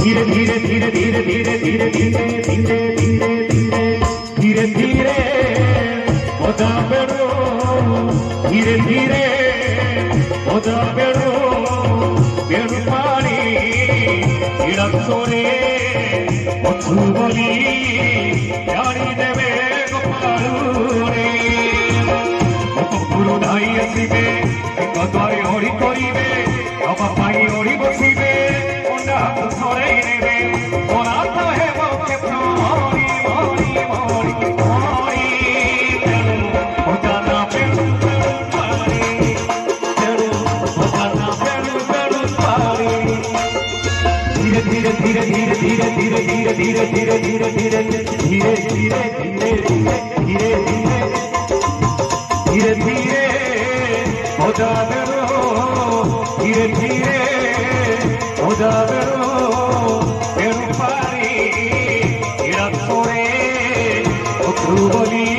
धीरे धीरे धीरे धीरे धीरे धीरे धीरे धीरे धीरे धीरे धीरे होता बेड़ो धीरे धीरे होता बेड़ो बेड़ू पानी इड़ा सोरे पछु बोली जानी देवे गोपालुरे गुरु धाई आसिबे सिंह द्वारे ओढ़ी करिबे बाबा पाई ओढ़ी बसिबे हाथ धरे नेबे অনাথ হেব ক্ষেত্র মণি মণি মণি মণি তেড়ু বোঝানা বেড়ু বেড়ু পানি তেড়ু বোঝানা বেড়ু বেড়ু পানি ধীরে ধীরে ধীরে ধীরে ধীরে ধীরে ধীরে ধীরে ধীরে ধীরে ধীরে ধীরে ধীরে ধীরে ধীরে ধীরে ধীরে বোঝা বেড়ো ধীরে ধীরে বোঝা বেড়ো বেড়ু পানি ইড়া সোরে পথু বলি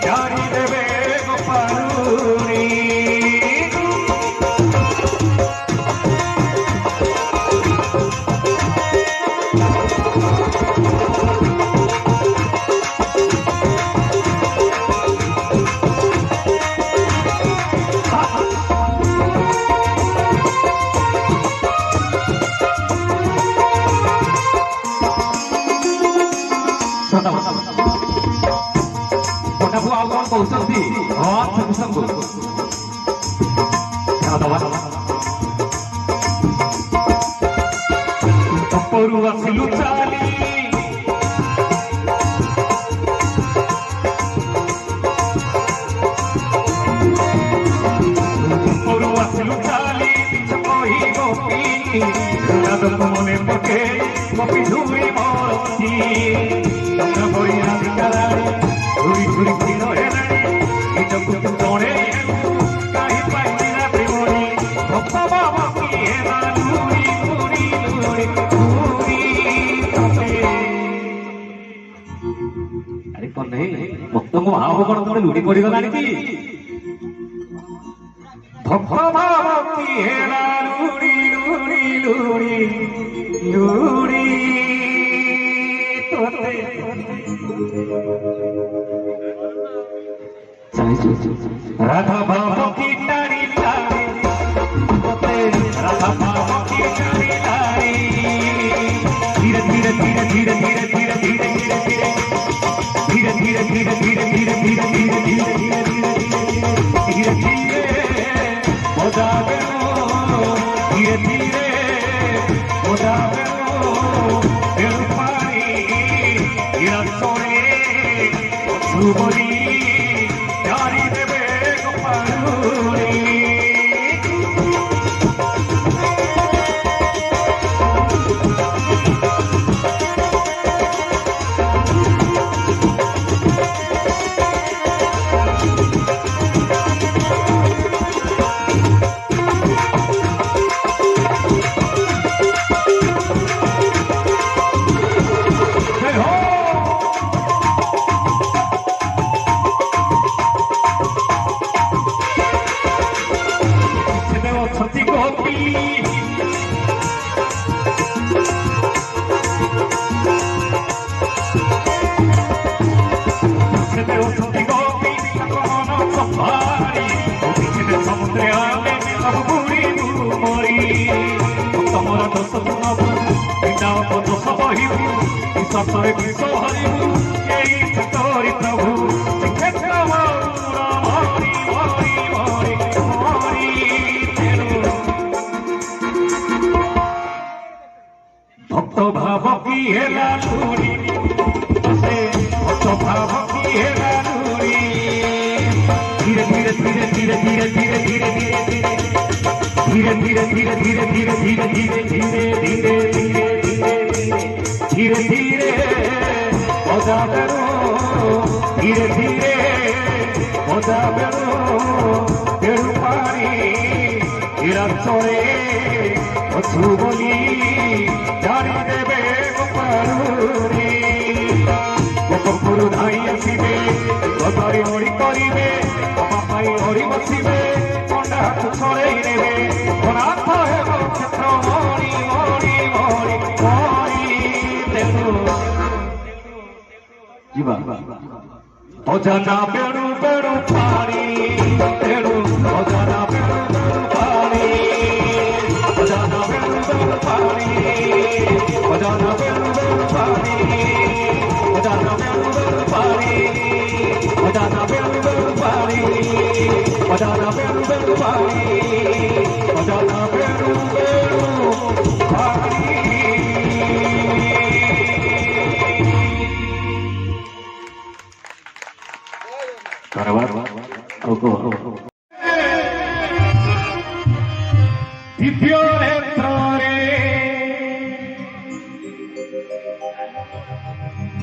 জানি দেবে গোপালুরি Aku awal kau seperti hot sungguh. Jangan tahu. Kaporu asilu cali. Kaporu asilu cali. Sepohi kopi. Ada pemone pakai kopi dui moroti. Tangan boi nasi karari. Guri guri kino helani, ito kutu tone kahi paiti na primoni, bappa baba ki hela luri luri luri luri tote. अरे कौन नहीं भक्तों को भाव कौन तुमने लूटी पड़ी को लानी थी Bappa बaba ki hela luri luri luri luri tote. Radha बाबा की टारी लारी राधा बाबा की टारी लारी धीरे धीरे धीरे धीरे धीरे धीरे धीरे धीरे धीरे धीरे धीरे धीरे धीरे धीरे धीरे धीरे धीरे धीरे होता बेड़ो धीरे धीरे होता बेड़ो बेड़ू पानी इड़ा सोरे पछु बोली जानी देवे गोपालुरी ससुर की सोहरी यही सतोरी प्रभु सिखेता मारूरा मारी मारी मारी मारी तेरू भक्त भाव की हेला लूरी भक्त भाव की हेला लूरी धीरे धीरे धीरे धीरे धीरे धीरे धीरे धीरे धीरे धीरे धीरे धीरे धीरे धीरे धीरे धीरे धीरे धीरे धीरे होता करो धीरे धीरे ভজা বেড়ু পানি রাত্রে অছু বলি জানি দেবে গোপালুরি গোপপুরু ধাই আসিবে গদরে হরি করিবে বাপাই হরি বসিবে কন্ডা ছড়াই নেবে অনাথ হেব ক্ষেত্র মরি মরি মরি মরি দেবু ଯିବା ଅଜାନା ବେଣୁ ବେଣୁ ପାଣି ତେଣୁ ଅଜାନା ବେଣୁ ବେଣୁ ପାଣି ଅଜାନା ବେଣୁ ବେଣୁ ପାଣି ଅଜାନା ବେଣୁ ବେଣୁ ପାଣି ଅଜାନା ବେଣୁ ବେଣୁ ପାଣି ଅଜାନା ବେଣୁ ବେଣୁ ପାଣି ଅଜାନା ବେଣୁ ବେଣୁ ପାଣି ଅଜାନା ବେଣୁ ବେଣୁ ପାଣି ଦିବ୍ୟ ନେତ୍ରରେ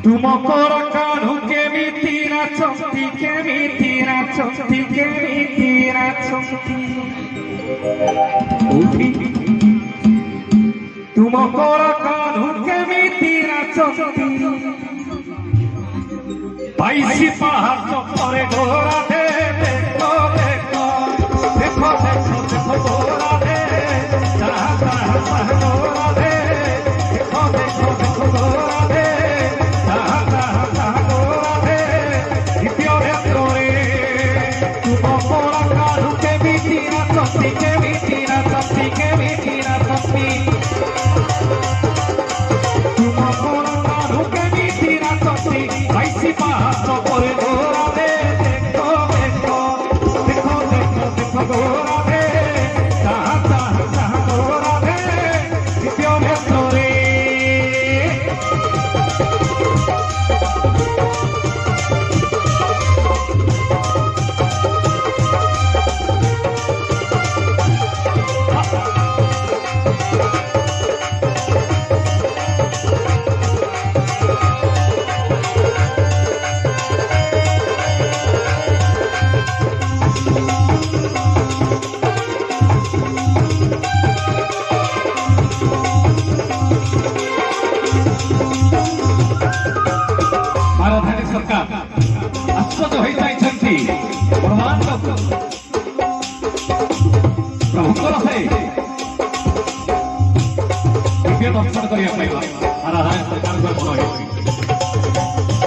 ତୁମ କର କାଢୁ କେମିତି ନାଚନ୍ତି କେମିତି ନାଚନ୍ତି କେମିତି ନାଚନ୍ତି ତୁମ କର କାଢୁ କେମିତି ନାଚନ୍ତି বাইশি পাহাড় চত্বরে ঘোরা দে দেখো দেখো দেখো দেখো দেখো ঘোরা দে চাহা চাহা চাহা ঘোরা দে দেখো দেখো দেখো ঘোরা দে চাহা চাহা চাহা ঘোরা দে দ্বিতীয় ক্ষেত্রে তুম পড়া কারু কেমিতি নাচতি কেমিতি নাচতি কেমিতি নাচতি তুম পড়া কারু কেমিতি নাচতি বাইশি পাহাড় করে ঘোরা দে দেখো দেখো দেখো দেখো দেখো ঘোরা দে চাহা চাহা চাহা ঘোরা দে দ্বিতীয় ক্ষেত্রে ମାରଧାରୀ ସରକାର ଆଶ୍ଚର୍ଯ୍ୟ ହୋଇଯାଇଛନ୍ତି ପ୍ରଭୁଙ୍କର ସେ ଦିବ୍ୟ ଦର୍ଶନ କରିବା ପାଇଁ ମାରଧାରୀ ସରକାରଙ୍କ ମନ ହେଉଛି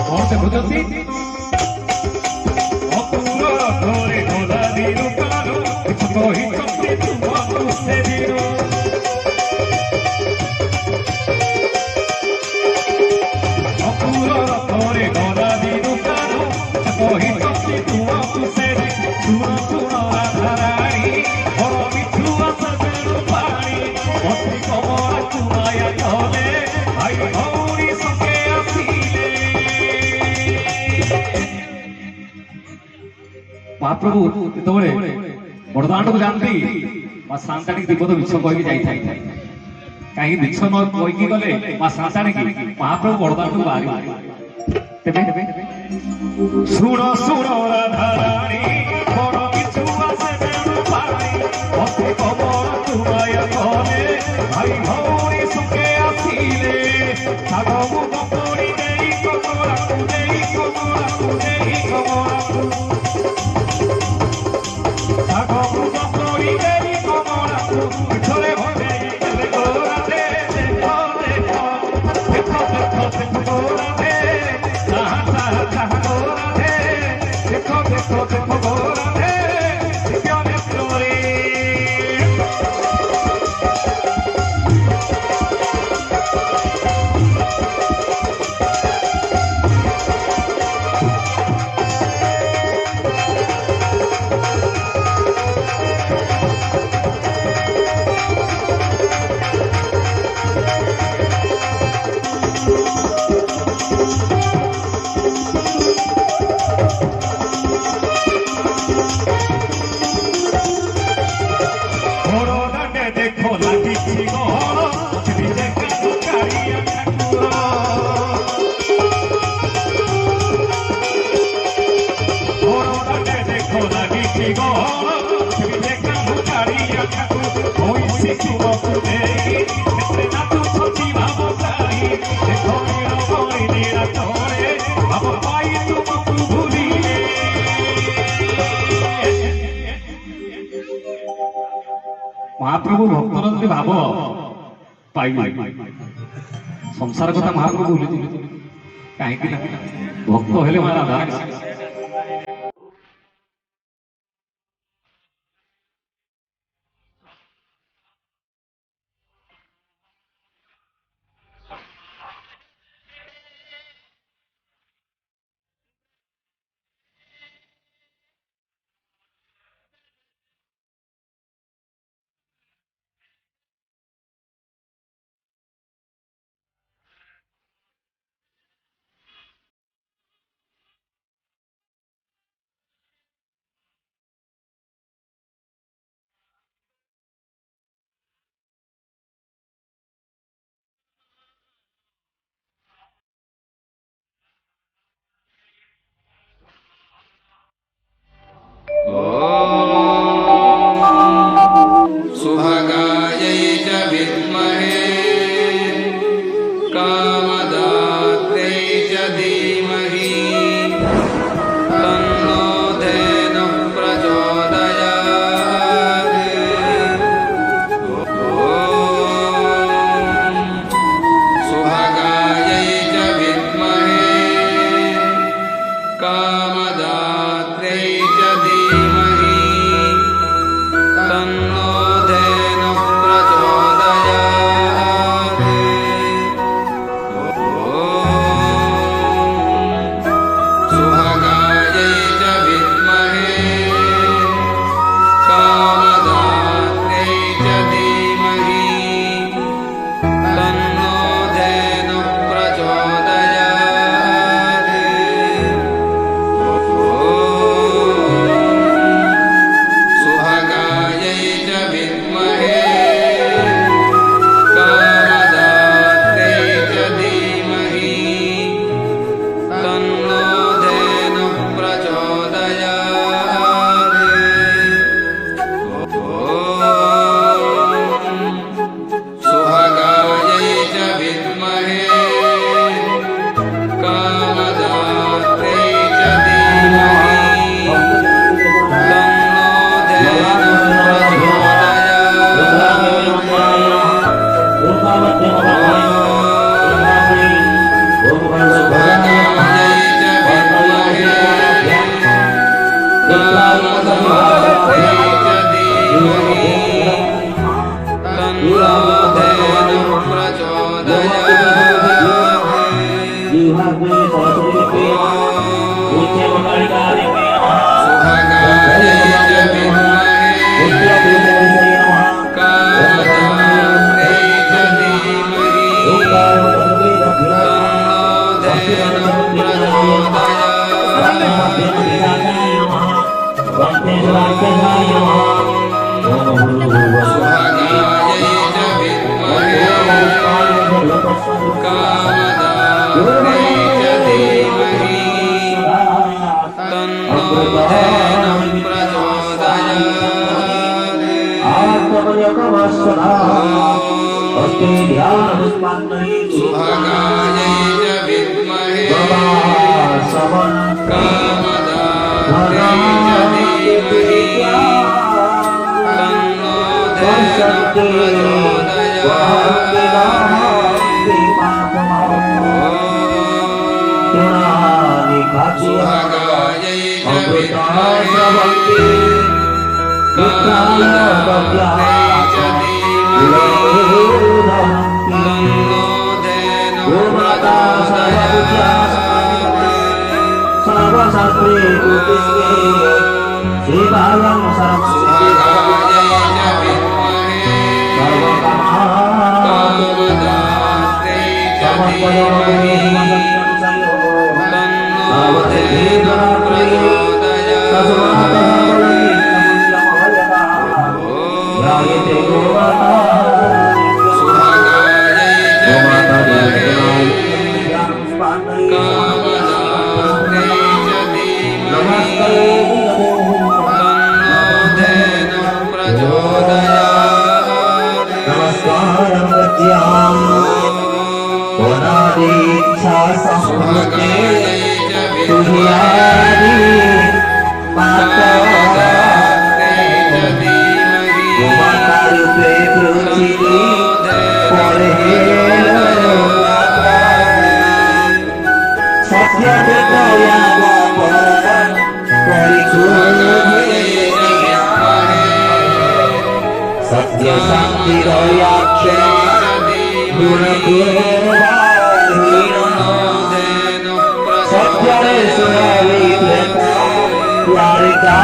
କଣ ସେ ବୁଝନ୍ତି ଅକୁର ଘରେ ଗଲା ଦିନ କାଳ କହିଛନ୍ତି ତୁମକୁ ସେ ଦିନ করে গলা দিনু কানু কহিছি তুমকু সে শুণ শুণ রাধারাণী বড় মিঠু আছে বেণু পাণি অতি কমল চুমায়া চলে ভাই ভৌরী সঙ্গে আসিলে মহাপ্রভু যেতବେଳେ বড়দাଣ୍ଡକୁ ଯାଆନ୍ତି ମା ସାନ୍ତାଣୀ ବିପଦ ମିଛ କହିକି ଯାଇଥାଏ କାହିଁକି ମିଛ ନ କହିକି ଗଲେ ମା ସାନ୍ତାଣୀ ମହାପ୍ରଭୁ ବଡଦାଣ୍ଡକୁ ବାହାରିବେ শুণ শুণ রাধারাণী বড় কিছু আছে বেণু পাণি অতি কমল চুমায়া চলে ভাই ভৌরী সুখে আসিলে সাগমু বকরি দেই কমলাকু দেই কমলাকু দেই কমলাকু সাগমু বকরি দেই কমলাকু পিছলে ভরে গেলে গোরা দে দেখো দেখো দেখো দেখো দেখো গোরা দে চাহা চাহা চাহা গোরা দে দেখো দেখো দেখো গোরা দে দ্বিতীয় ক্ষেত্রে চুমক দেই ক্ষেত্রে নাচুছতি ভাব চাই দেখো নয়নের আচরে ভাব পাই তোমাকে ভুলিলে মহাপ্রভু ভক্তর যদি ভাব পাইবে সংসার কথা মহাপ্রভু ভুলি কাହିଁକି ନା ଭକ୍ତ ହେଲେ ମା ରାଧା सुभगायै च विद्महे कामदात्रै च धीमहि तन्नो धेनुः प्रचोदयात् सुभगायै च विद्महे कामदात्रै च धीमहि तन्नो धेनुः प्रचोदयात् सुभगायै च विद्महे कामदात्रै च धीमहि तन्नो धेनुः प्रचोदयात् सुभगायै च विद्महे कामदात्रै च धीमहि तन्नो धेनुः प्रचोदयात् सुभगायै च विद्महे कामदात्रै च धीमहि प्रचोदयात् सबके तुहियारी माता माता रूपे पृथ्वी पड़े सत्य विद्या सत्य शांति रयाक्षे गुण सत्य सुनावी द्वारिका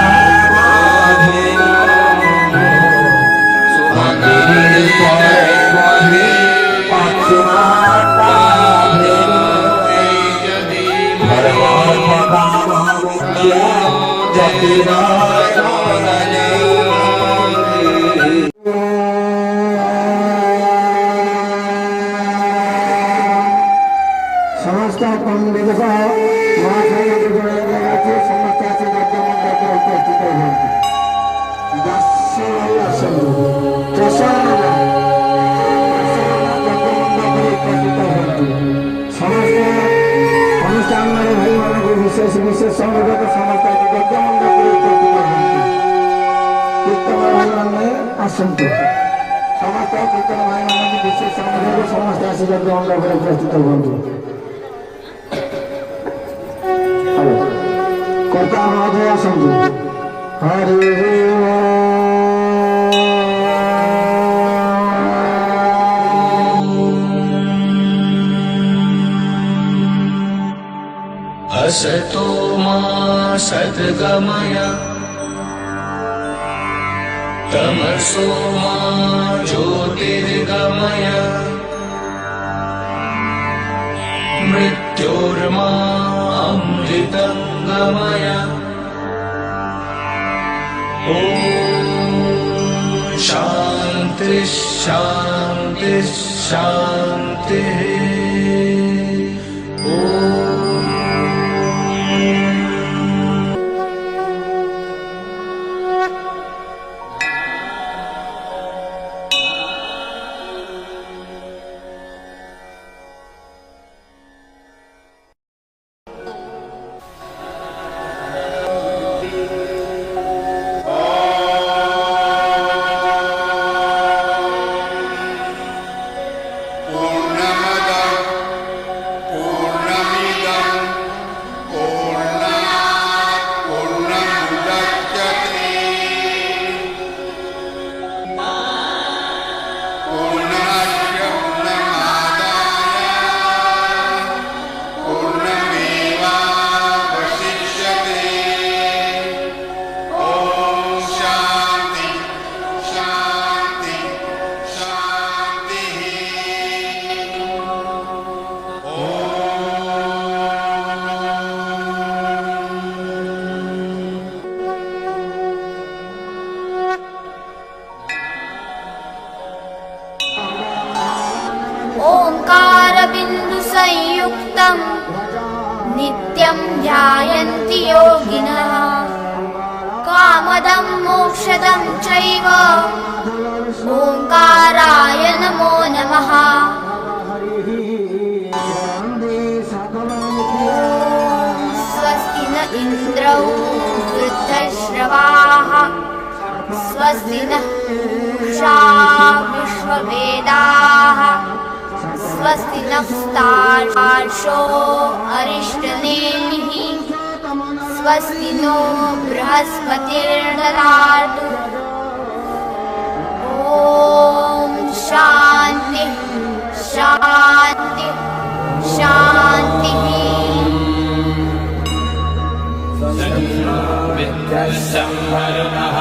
समस्त दिवस समस्त आसी उपस्थित समस्त अनुष्ठान भाई मान विशेष विशेष समस्त कीर्तन भाई मैंने आसतु समस्त कीर्तन भाई मान विशेष समस्त आसी मंडप उपस्थित हूँ कर्ता महोदय आसतु हरि असतो मा सद्गमय तमसो मा ज्योतिर्गमय मृत्योर्मा अमृतं गमय ॐ शान्ति शान्ति शान्तिः ओंकारबिन्दुसंयुक्तं नित्यं ध्यायन्ति योगिनः कामदं मोक्षदं चैव ओंकाराय नमो नमः। स्वस्ति न इन्द्रौ वृद्धश्रवाः स्वस्ति नः पूषा विश्ववेदाः स्वस्ति नस्तार्षो अरिष्टनेमिः स्वस्ति नो बृहस्पतिर्ददातु। ॐ शान्ति शान्ति शान्तिः। विद्युत्संहरणः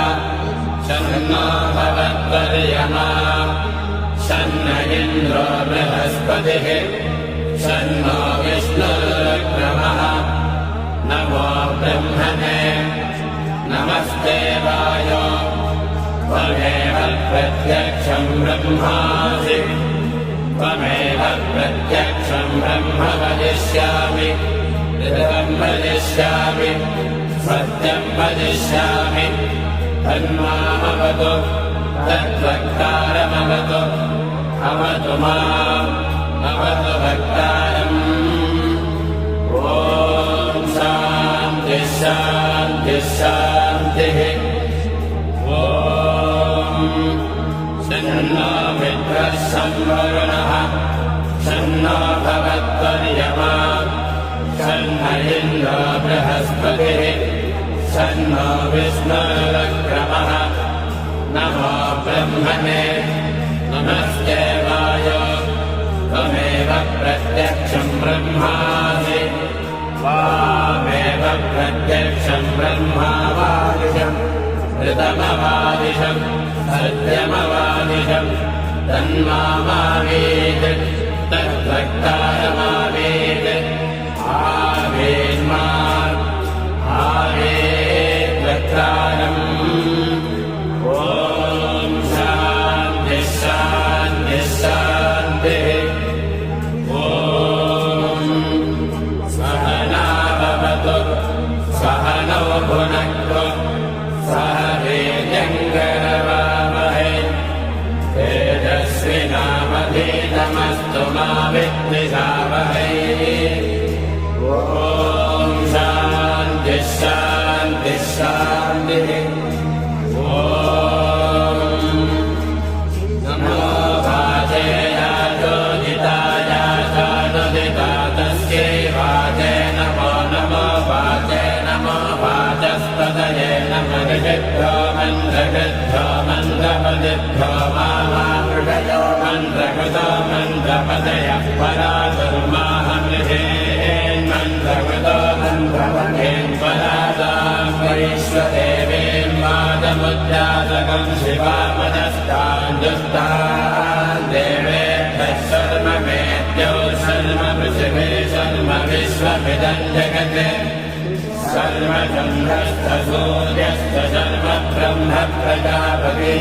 शन्नो भवत्पर्यमा शन्न इन्द्रो बृहस्पतिः शन्नो विष्णुरुक्रमः नमो ब्रह्मणे नमस्ते वायो त्वमेव प्रत्यक्षं ब्रह्मासि त्वमेव प्रत्यक्षं ब्रह्म वदिष्यामि ऋतं वदिष्यामि सत्यं वदिष्यामि तन्मामवतु तद्वक्तारमवतु अवतु माम् अवतु भक्तारम् वरुणः शन्नो भवत्वर्यमा शन्न इन्द्रो बृहस्पतिः शन्नो विष्णुरुक्रमः नमो ब्रह्मणे नमस्ते वायो त्वमेव प्रत्यक्षं ब्रह्मासि त्वामेव प्रत्यक्षं ब्रह्मावादिशम् ऋतमवादिशम् सत्यमवादिशम् तन्मामावेद तद्वक्तारमावेद आवेन्मा आवेद्वक्तारम् ॐ शान्ति शान्ति शान्तिः ॐ सहना भवतु सहनौ भुनक्तु सह वीर्यङ्करवावहै तेजस्विनावधीतमस्तु मा विद्विषावहै ॐ शान्ति शान्ति शान्तिः ॐ नमो वाचेयाचोदिताय चानुदिता तस्यै वाचे नमो नमो वाचे नमो वाचस्पतये नमः ऋषिभ्यो मन्त्रकृद्भ्यो मन्त्रपदिभ्यो मामामृषयो मन्त्रकृतो मन्त्रपदयः परातुर्माहमृषेन्मन्त्रकृतो मन्त्रपदेन् परातां वैश्वदेवीं वादमुद्यासकं शिवामदस्ताञ्जुस्तान् देवेभ्यः शर्म मेद्यौ शर्म पृथिवी शर्म विश्वमिदं जगत् शर्म चन्द्रश्च सूर्यश्च शर्म ब्रह्म प्रजापति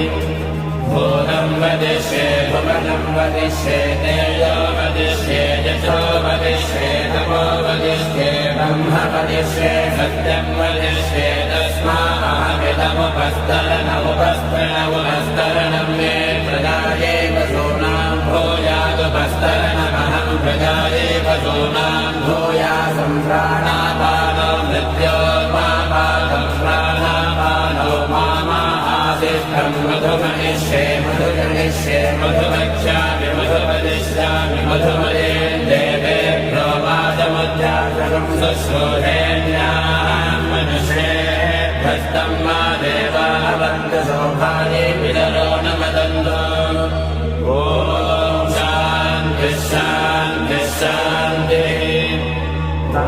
भूतं वदिष्ये भुवनं वदिष्ये तेजो वदिष्ये यशो वदिष्ये तपो वदिष्ये ब्रह्म वदिष्ये सत्यं वदिष्ये तस्माहमिदमुपस्तरणमुपस्तरणं मे प्रजाये वसूनां भूयादुपस्तरणमहं प्रजाये वसूनां भूया सम्प्राणापानो मृत्योर्मापादं प्राणापानो मामाहासिष्ठं मधुमनिष्ये मधुजनिष्ये मधुवक्ष्यामि मधुवदिष्यामि मधुमयेन् देवेभ्यो वाचमुद्यासकं शुश्रूषेण्यां मनुष्येभ्यस्तं मा देवावन्तु सौभागे विदरो न मदन्तो ॐ शान्ति शान्ति शान्तिः ॐ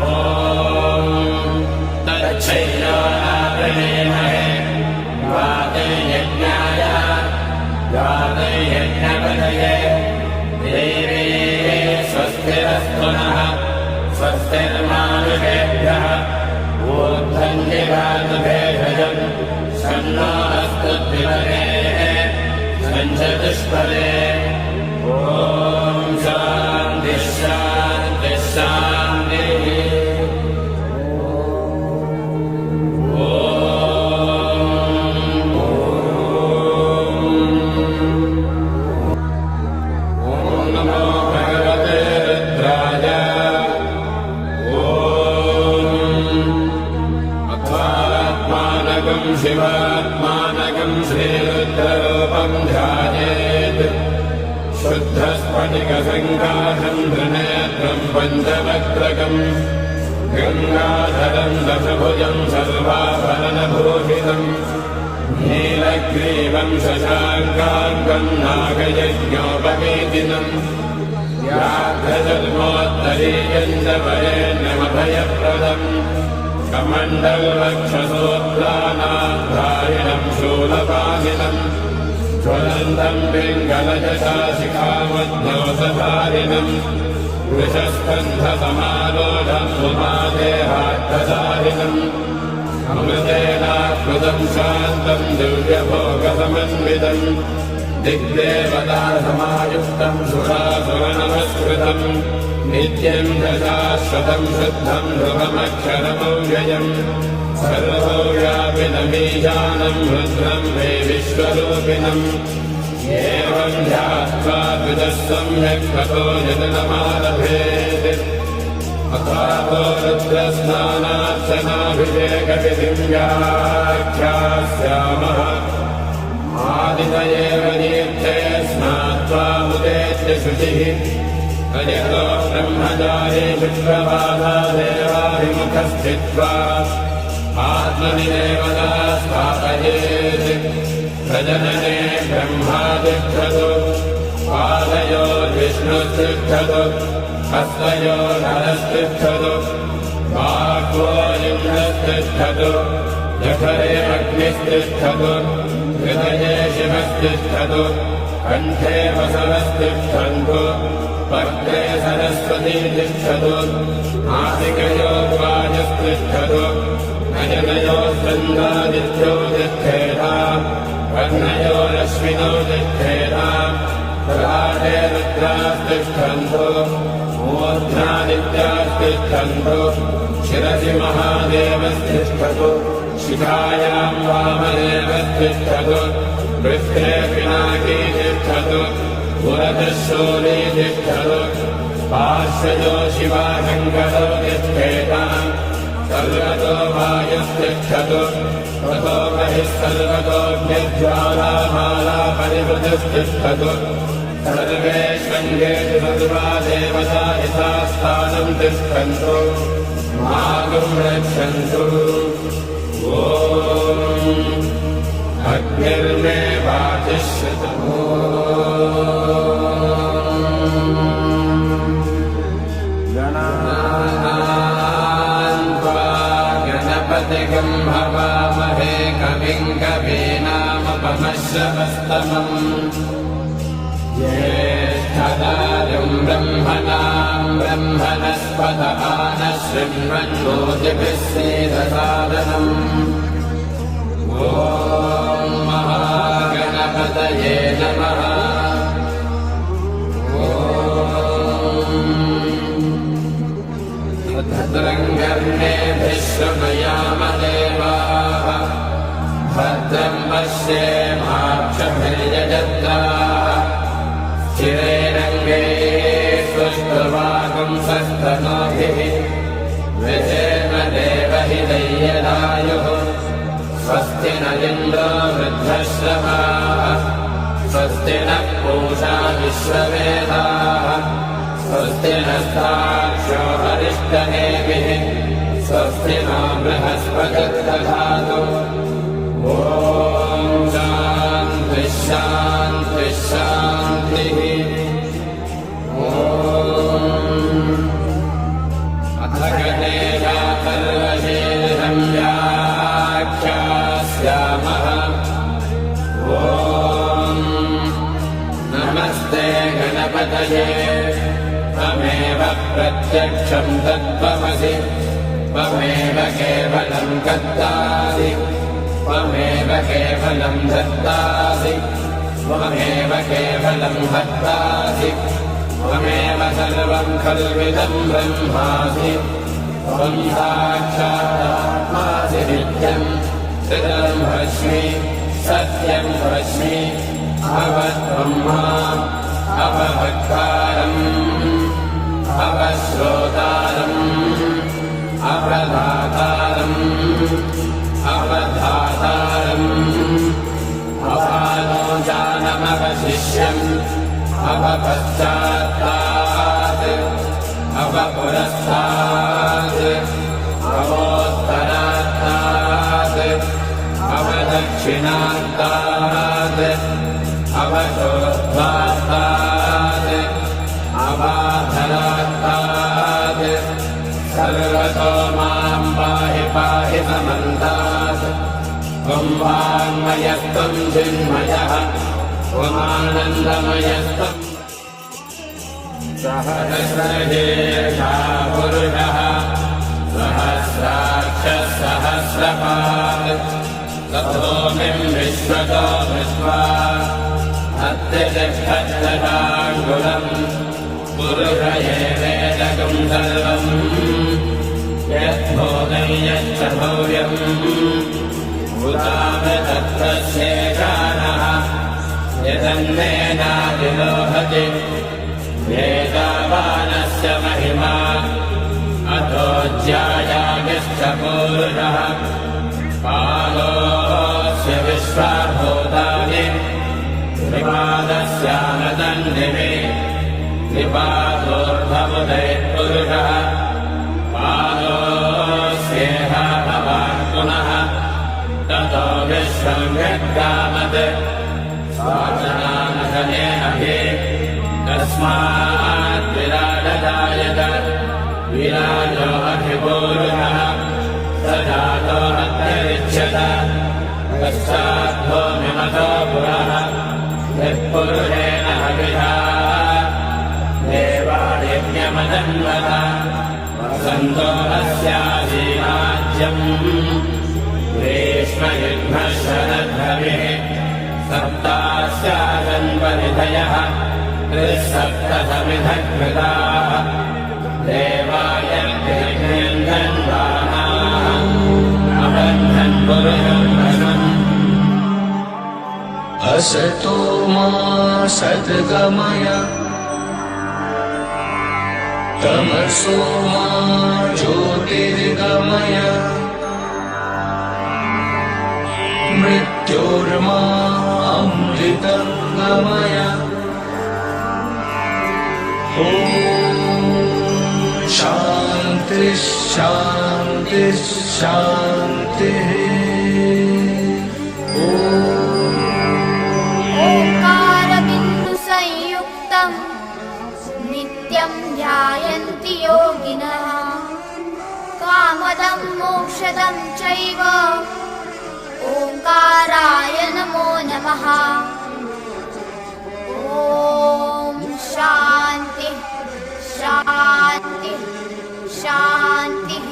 तच्छैलो आवृणीमहे वातयज्ञाय वातयज्ञपदये देवे स्वस्तिरस्तु नः स्वस्तिर्मानुषेभ्यः ऊर्ध्वञ्जिगातुभेषजम् शन्नो अस्तु द्विपदे सञ्चतुष्पदे ॐ शान्ति शान्ति शान्तिः शिवात्मानकं श्रीरुद्ररूपं ध्यायेत् शुद्धस्फटिकसङ्काशं त्रिनेत्रं पञ्चवक्त्रकं गङ्गाधरं दशभुजं सर्वाभरणभूषितं नीलग्रीवं शशाङ्काङ्गं नागयज्ञोपवीतिनं व्याघ्रजन्मोत्तरीयं च वरेण्यमभयप्रदम् कमण्डलवक्षसूत्राणाधारिणं शूलपाहिनं ज्वलन्तं पिङ्गलजशाशिखामध्योसधारिणं वृषस्कन्धसमालोढं उमादेहार्थधारिणम् अमृतेनाकृतं शान्तं दिव्यभोगसमन्वितं दिग्देवतासमायुक्तं सुरासुरनमस्कृतम् नित्यं दशाश्वतं शुद्धं ध्रुवमक्षरमव्ययम् सर्वव्यापिनमीशानं रुद्रं मे विश्वरूपिणम् एवं ध्यात्वा द्विजः सम्यक् ततो यतनमालभेत् अथातो रुद्रस्नानार्चनाभिषेकविधिं व्याख्यास्यामः आदितये तीर्थे स्नात्वा मुदे शुचिः अजतो ब्रह्मचारी शुक्रवादा देवाभिमुखस्थित्वा आत्मनिदेवता स्थापयेत् प्रजनने ब्रह्मादिष्ठतु पादयोर्विष्णुस्तिष्ठतु हस्तयोर्हरस्तिष्ठतु वाक्को इन्द्रस्तिष्ठतु जठरे अग्निस्तिष्ठतु हृदये शिवस्तिष्ठतु कण्ठे वसवस्तिष्ठन्तु वक्त्रे सरस्वती तिष्ठतु नासिकयो वायुस्तिष्ठतु नयनयो चन्द्रादित्यो तिष्ठेताम् कर्णयोरश्विनो तिष्ठेताम् प्रभाते रुद्रास्तिष्ठन्तु मूर्ध्नादित्यास्तिष्ठन्तु शिरसि महादेवस्तिष्ठतु शिखायां वामदेवस्तिष्ठतु पृष्ठे पिनाकी तिष्ठतु पुरतः शूली तिष्ठतु पार्श्वजो शिवाशङ्करो तिष्ठेताम् सर्वतो वायुस्तिष्ठतु ततो बहिः सर्वतोऽग्निज्वालामाला परिवृतस्तिष्ठतु सर्वे शृङ्गेषु सर्वा देवता यथा स्थानं तिष्ठन्तु मागुं रक्षन्तु ॐ अग्निर्मे वातिष्ठतु गणपतिगं हवामहे कविं कवीनामुपमश्रवस्तमम् ज्येष्ठदायुं ब्रह्मणां ब्रह्मणस्पत नः शृण्वन्नोतिभिः सेदसादनम् ॐ महागणपतये नमः भद्रं कर्णेभिः शृणुयामदेवाः भद्रं पश्येमाक्षभिर्यजत्राः स्थिरैरङ्गैः सुष्ठुवागुंसस्तनूभिः विजेम देवहिदैर्यदायुः स्वस्ति न इन्द्रो वृद्धश्रवाः स्वस्ति नः पूषा विश्ववेदाः स्वस्ति नस्ताक्षो हरिष्ठनेमिः स्वस्ति नो बृहस्पतिर्दधातु ॐ शान्तिः शान्तिः शान्तिः ॐ अथ गणेशाथर्वशीर्षं व्याख्यास्यामः ॐ नमस्ते गणपतये त्वमेव प्रत्यक्षं तत्त्वमसि त्वमेव केवलं कर्तासि त्वमेव केवलं धर्तासि त्वमेव केवलं भर्तासि त्वमेव सर्वं खल्विदं ब्रह्मासि त्वं साक्षादात्मासि नित्यं श्रितं भस्मि सत्यं भस्मि भवत्ब्रह्मा अवभक्तारम् अवश्रोतारम् अवधातारम् अवधातारम् अवालोचानमवशिष्यम् अवपश्चात्तात् अवपुरस्तात् अवोत्तरात्तात् अवदक्षिणात्तात् अवचोद्धात्तात् अवाधरात्तात् सर्वतो मां पाहि पाहि समन्तात् त्वं वाङ्मयस्त्वं चिन्मयः त्वमानन्दमयस्त्वं सहस्रशीर्षा पुरुषः सहस्राक्षः सहस्रपात् ततोऽमिं विश्वतो दृष्ट्वा अत्यजक्षच्छटाङ्गुलम् पुरुष एवेदकं सर्वम् यद्भोगं यच्च भव्यम् भूतामि तत्तस्येकानः यदन्नेनादिलोभति वेदावानस्य महिमा अतो ज्यायागिश्च पूरुषः कालोऽस्य विश्वाभूतानि त्रिपादस्यामदन्दिवे त्रिपादोर्धमुदैर्पुरुषः पादोऽस्येह भवान् पुनः ततो विश्वं यद्गामत् स्वाचनानशनेन हि तस्मात् विराजदायत विराजो अधिपूरुषः स जातो अत्यरिच्यत पश्चात् भूमिमतो पुरः यत्पुरुषेण हविषा देवादिज्ञमदन्वः वसन्तो अस्यासीराज्यम् ग्रीष्मयुग्मः शरद्भविः सप्तास्यासन् परिधयः त्रिसप्तसमिधः कृताः देवाय धन्वानाः अबन्धन् पुरुषं वशम् असतो मा सद्गमय तमसो मा ज्योतिर्गमय मृत्योर्मा अमृतं गमय ॐ शान्ति शान्ति शान्तिः ओंकारबिन्दुसंयुक्तं नित्यं ध्यायन्ति योगिनः कामदं मोक्षदं चैव ओंकाराय नमो नमः। ॐ शान्ति शान्ति शान्तिः।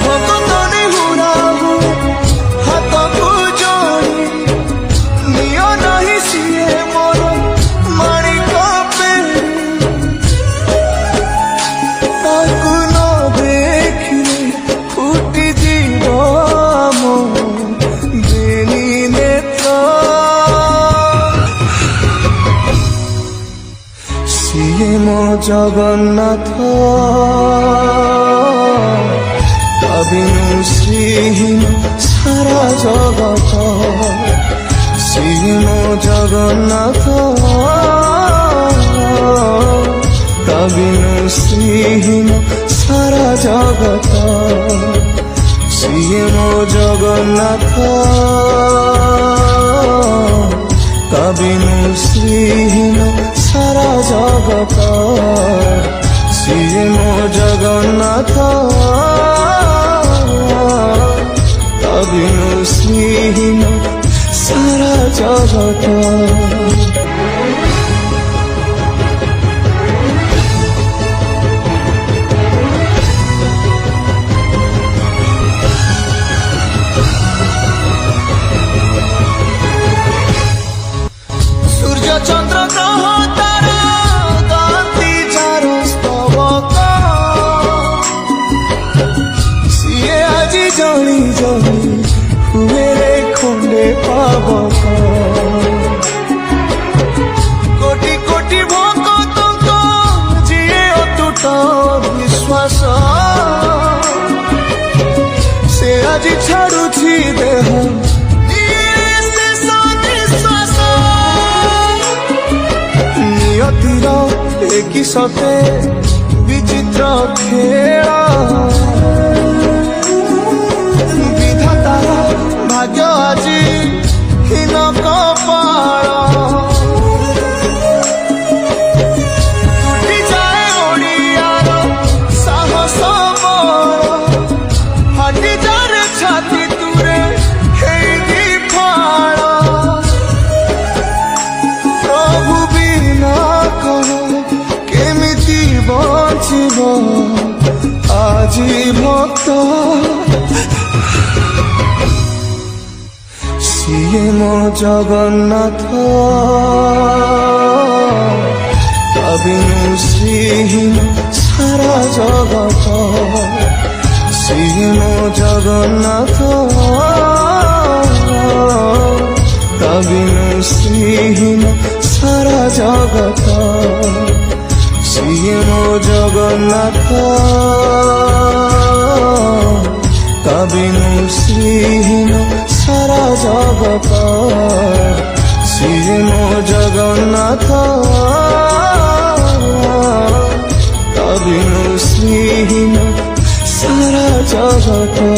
भक्तने हुराहु हाथକୁ जोड़ी नियो नहीं सिए मोर माणिक पेड़ी ताकु न देखिले फुटी जीव मो बेनी नेत्र सिए मो जगन्नाथ बिनु श्रीहीन सारा जगत श्रीहीन जगन्नाथ बिनु श्रीहीन सारा जगत श्रीहीन जगन्नाथ बिनु श्रीहीन सारा जगत श्रीहीन जगन्नाथ बिनु श्रीहीन सारा जगत। सूर्य चंद्र ग्रह तारा गाती चारो स्तवक सिए आजी जणी जणी हुए रे खंडे पावक कोटि कोटि भक्त जिए अतुट विश्वास से आजी छाड़ुछि देह नियतिर एक सते विचित्र खेल विधातार भाग्य আজি হীন কপাল টুটি যায় ওড়িয়ার সাহস ফাটি যার ছাতি তুরে হেই দিফাল প্রভু বিনা কহ কেমিতি বঞ্চিব আজি ভক্ত सिए मो जगन्नाथ बिनु श्रीहीन सारा जगत सिए मो जगन्नाथ बिनु श्रीहीन सारा जगत सिए मो जगन्नाथ बिनु श्रीहीन सारा जगत ସିଏ ମୋ ଜଗନ୍ନାଥ ତା ବିନୁ ଶ୍ରୀହୀନ ସାରା ଜଗତ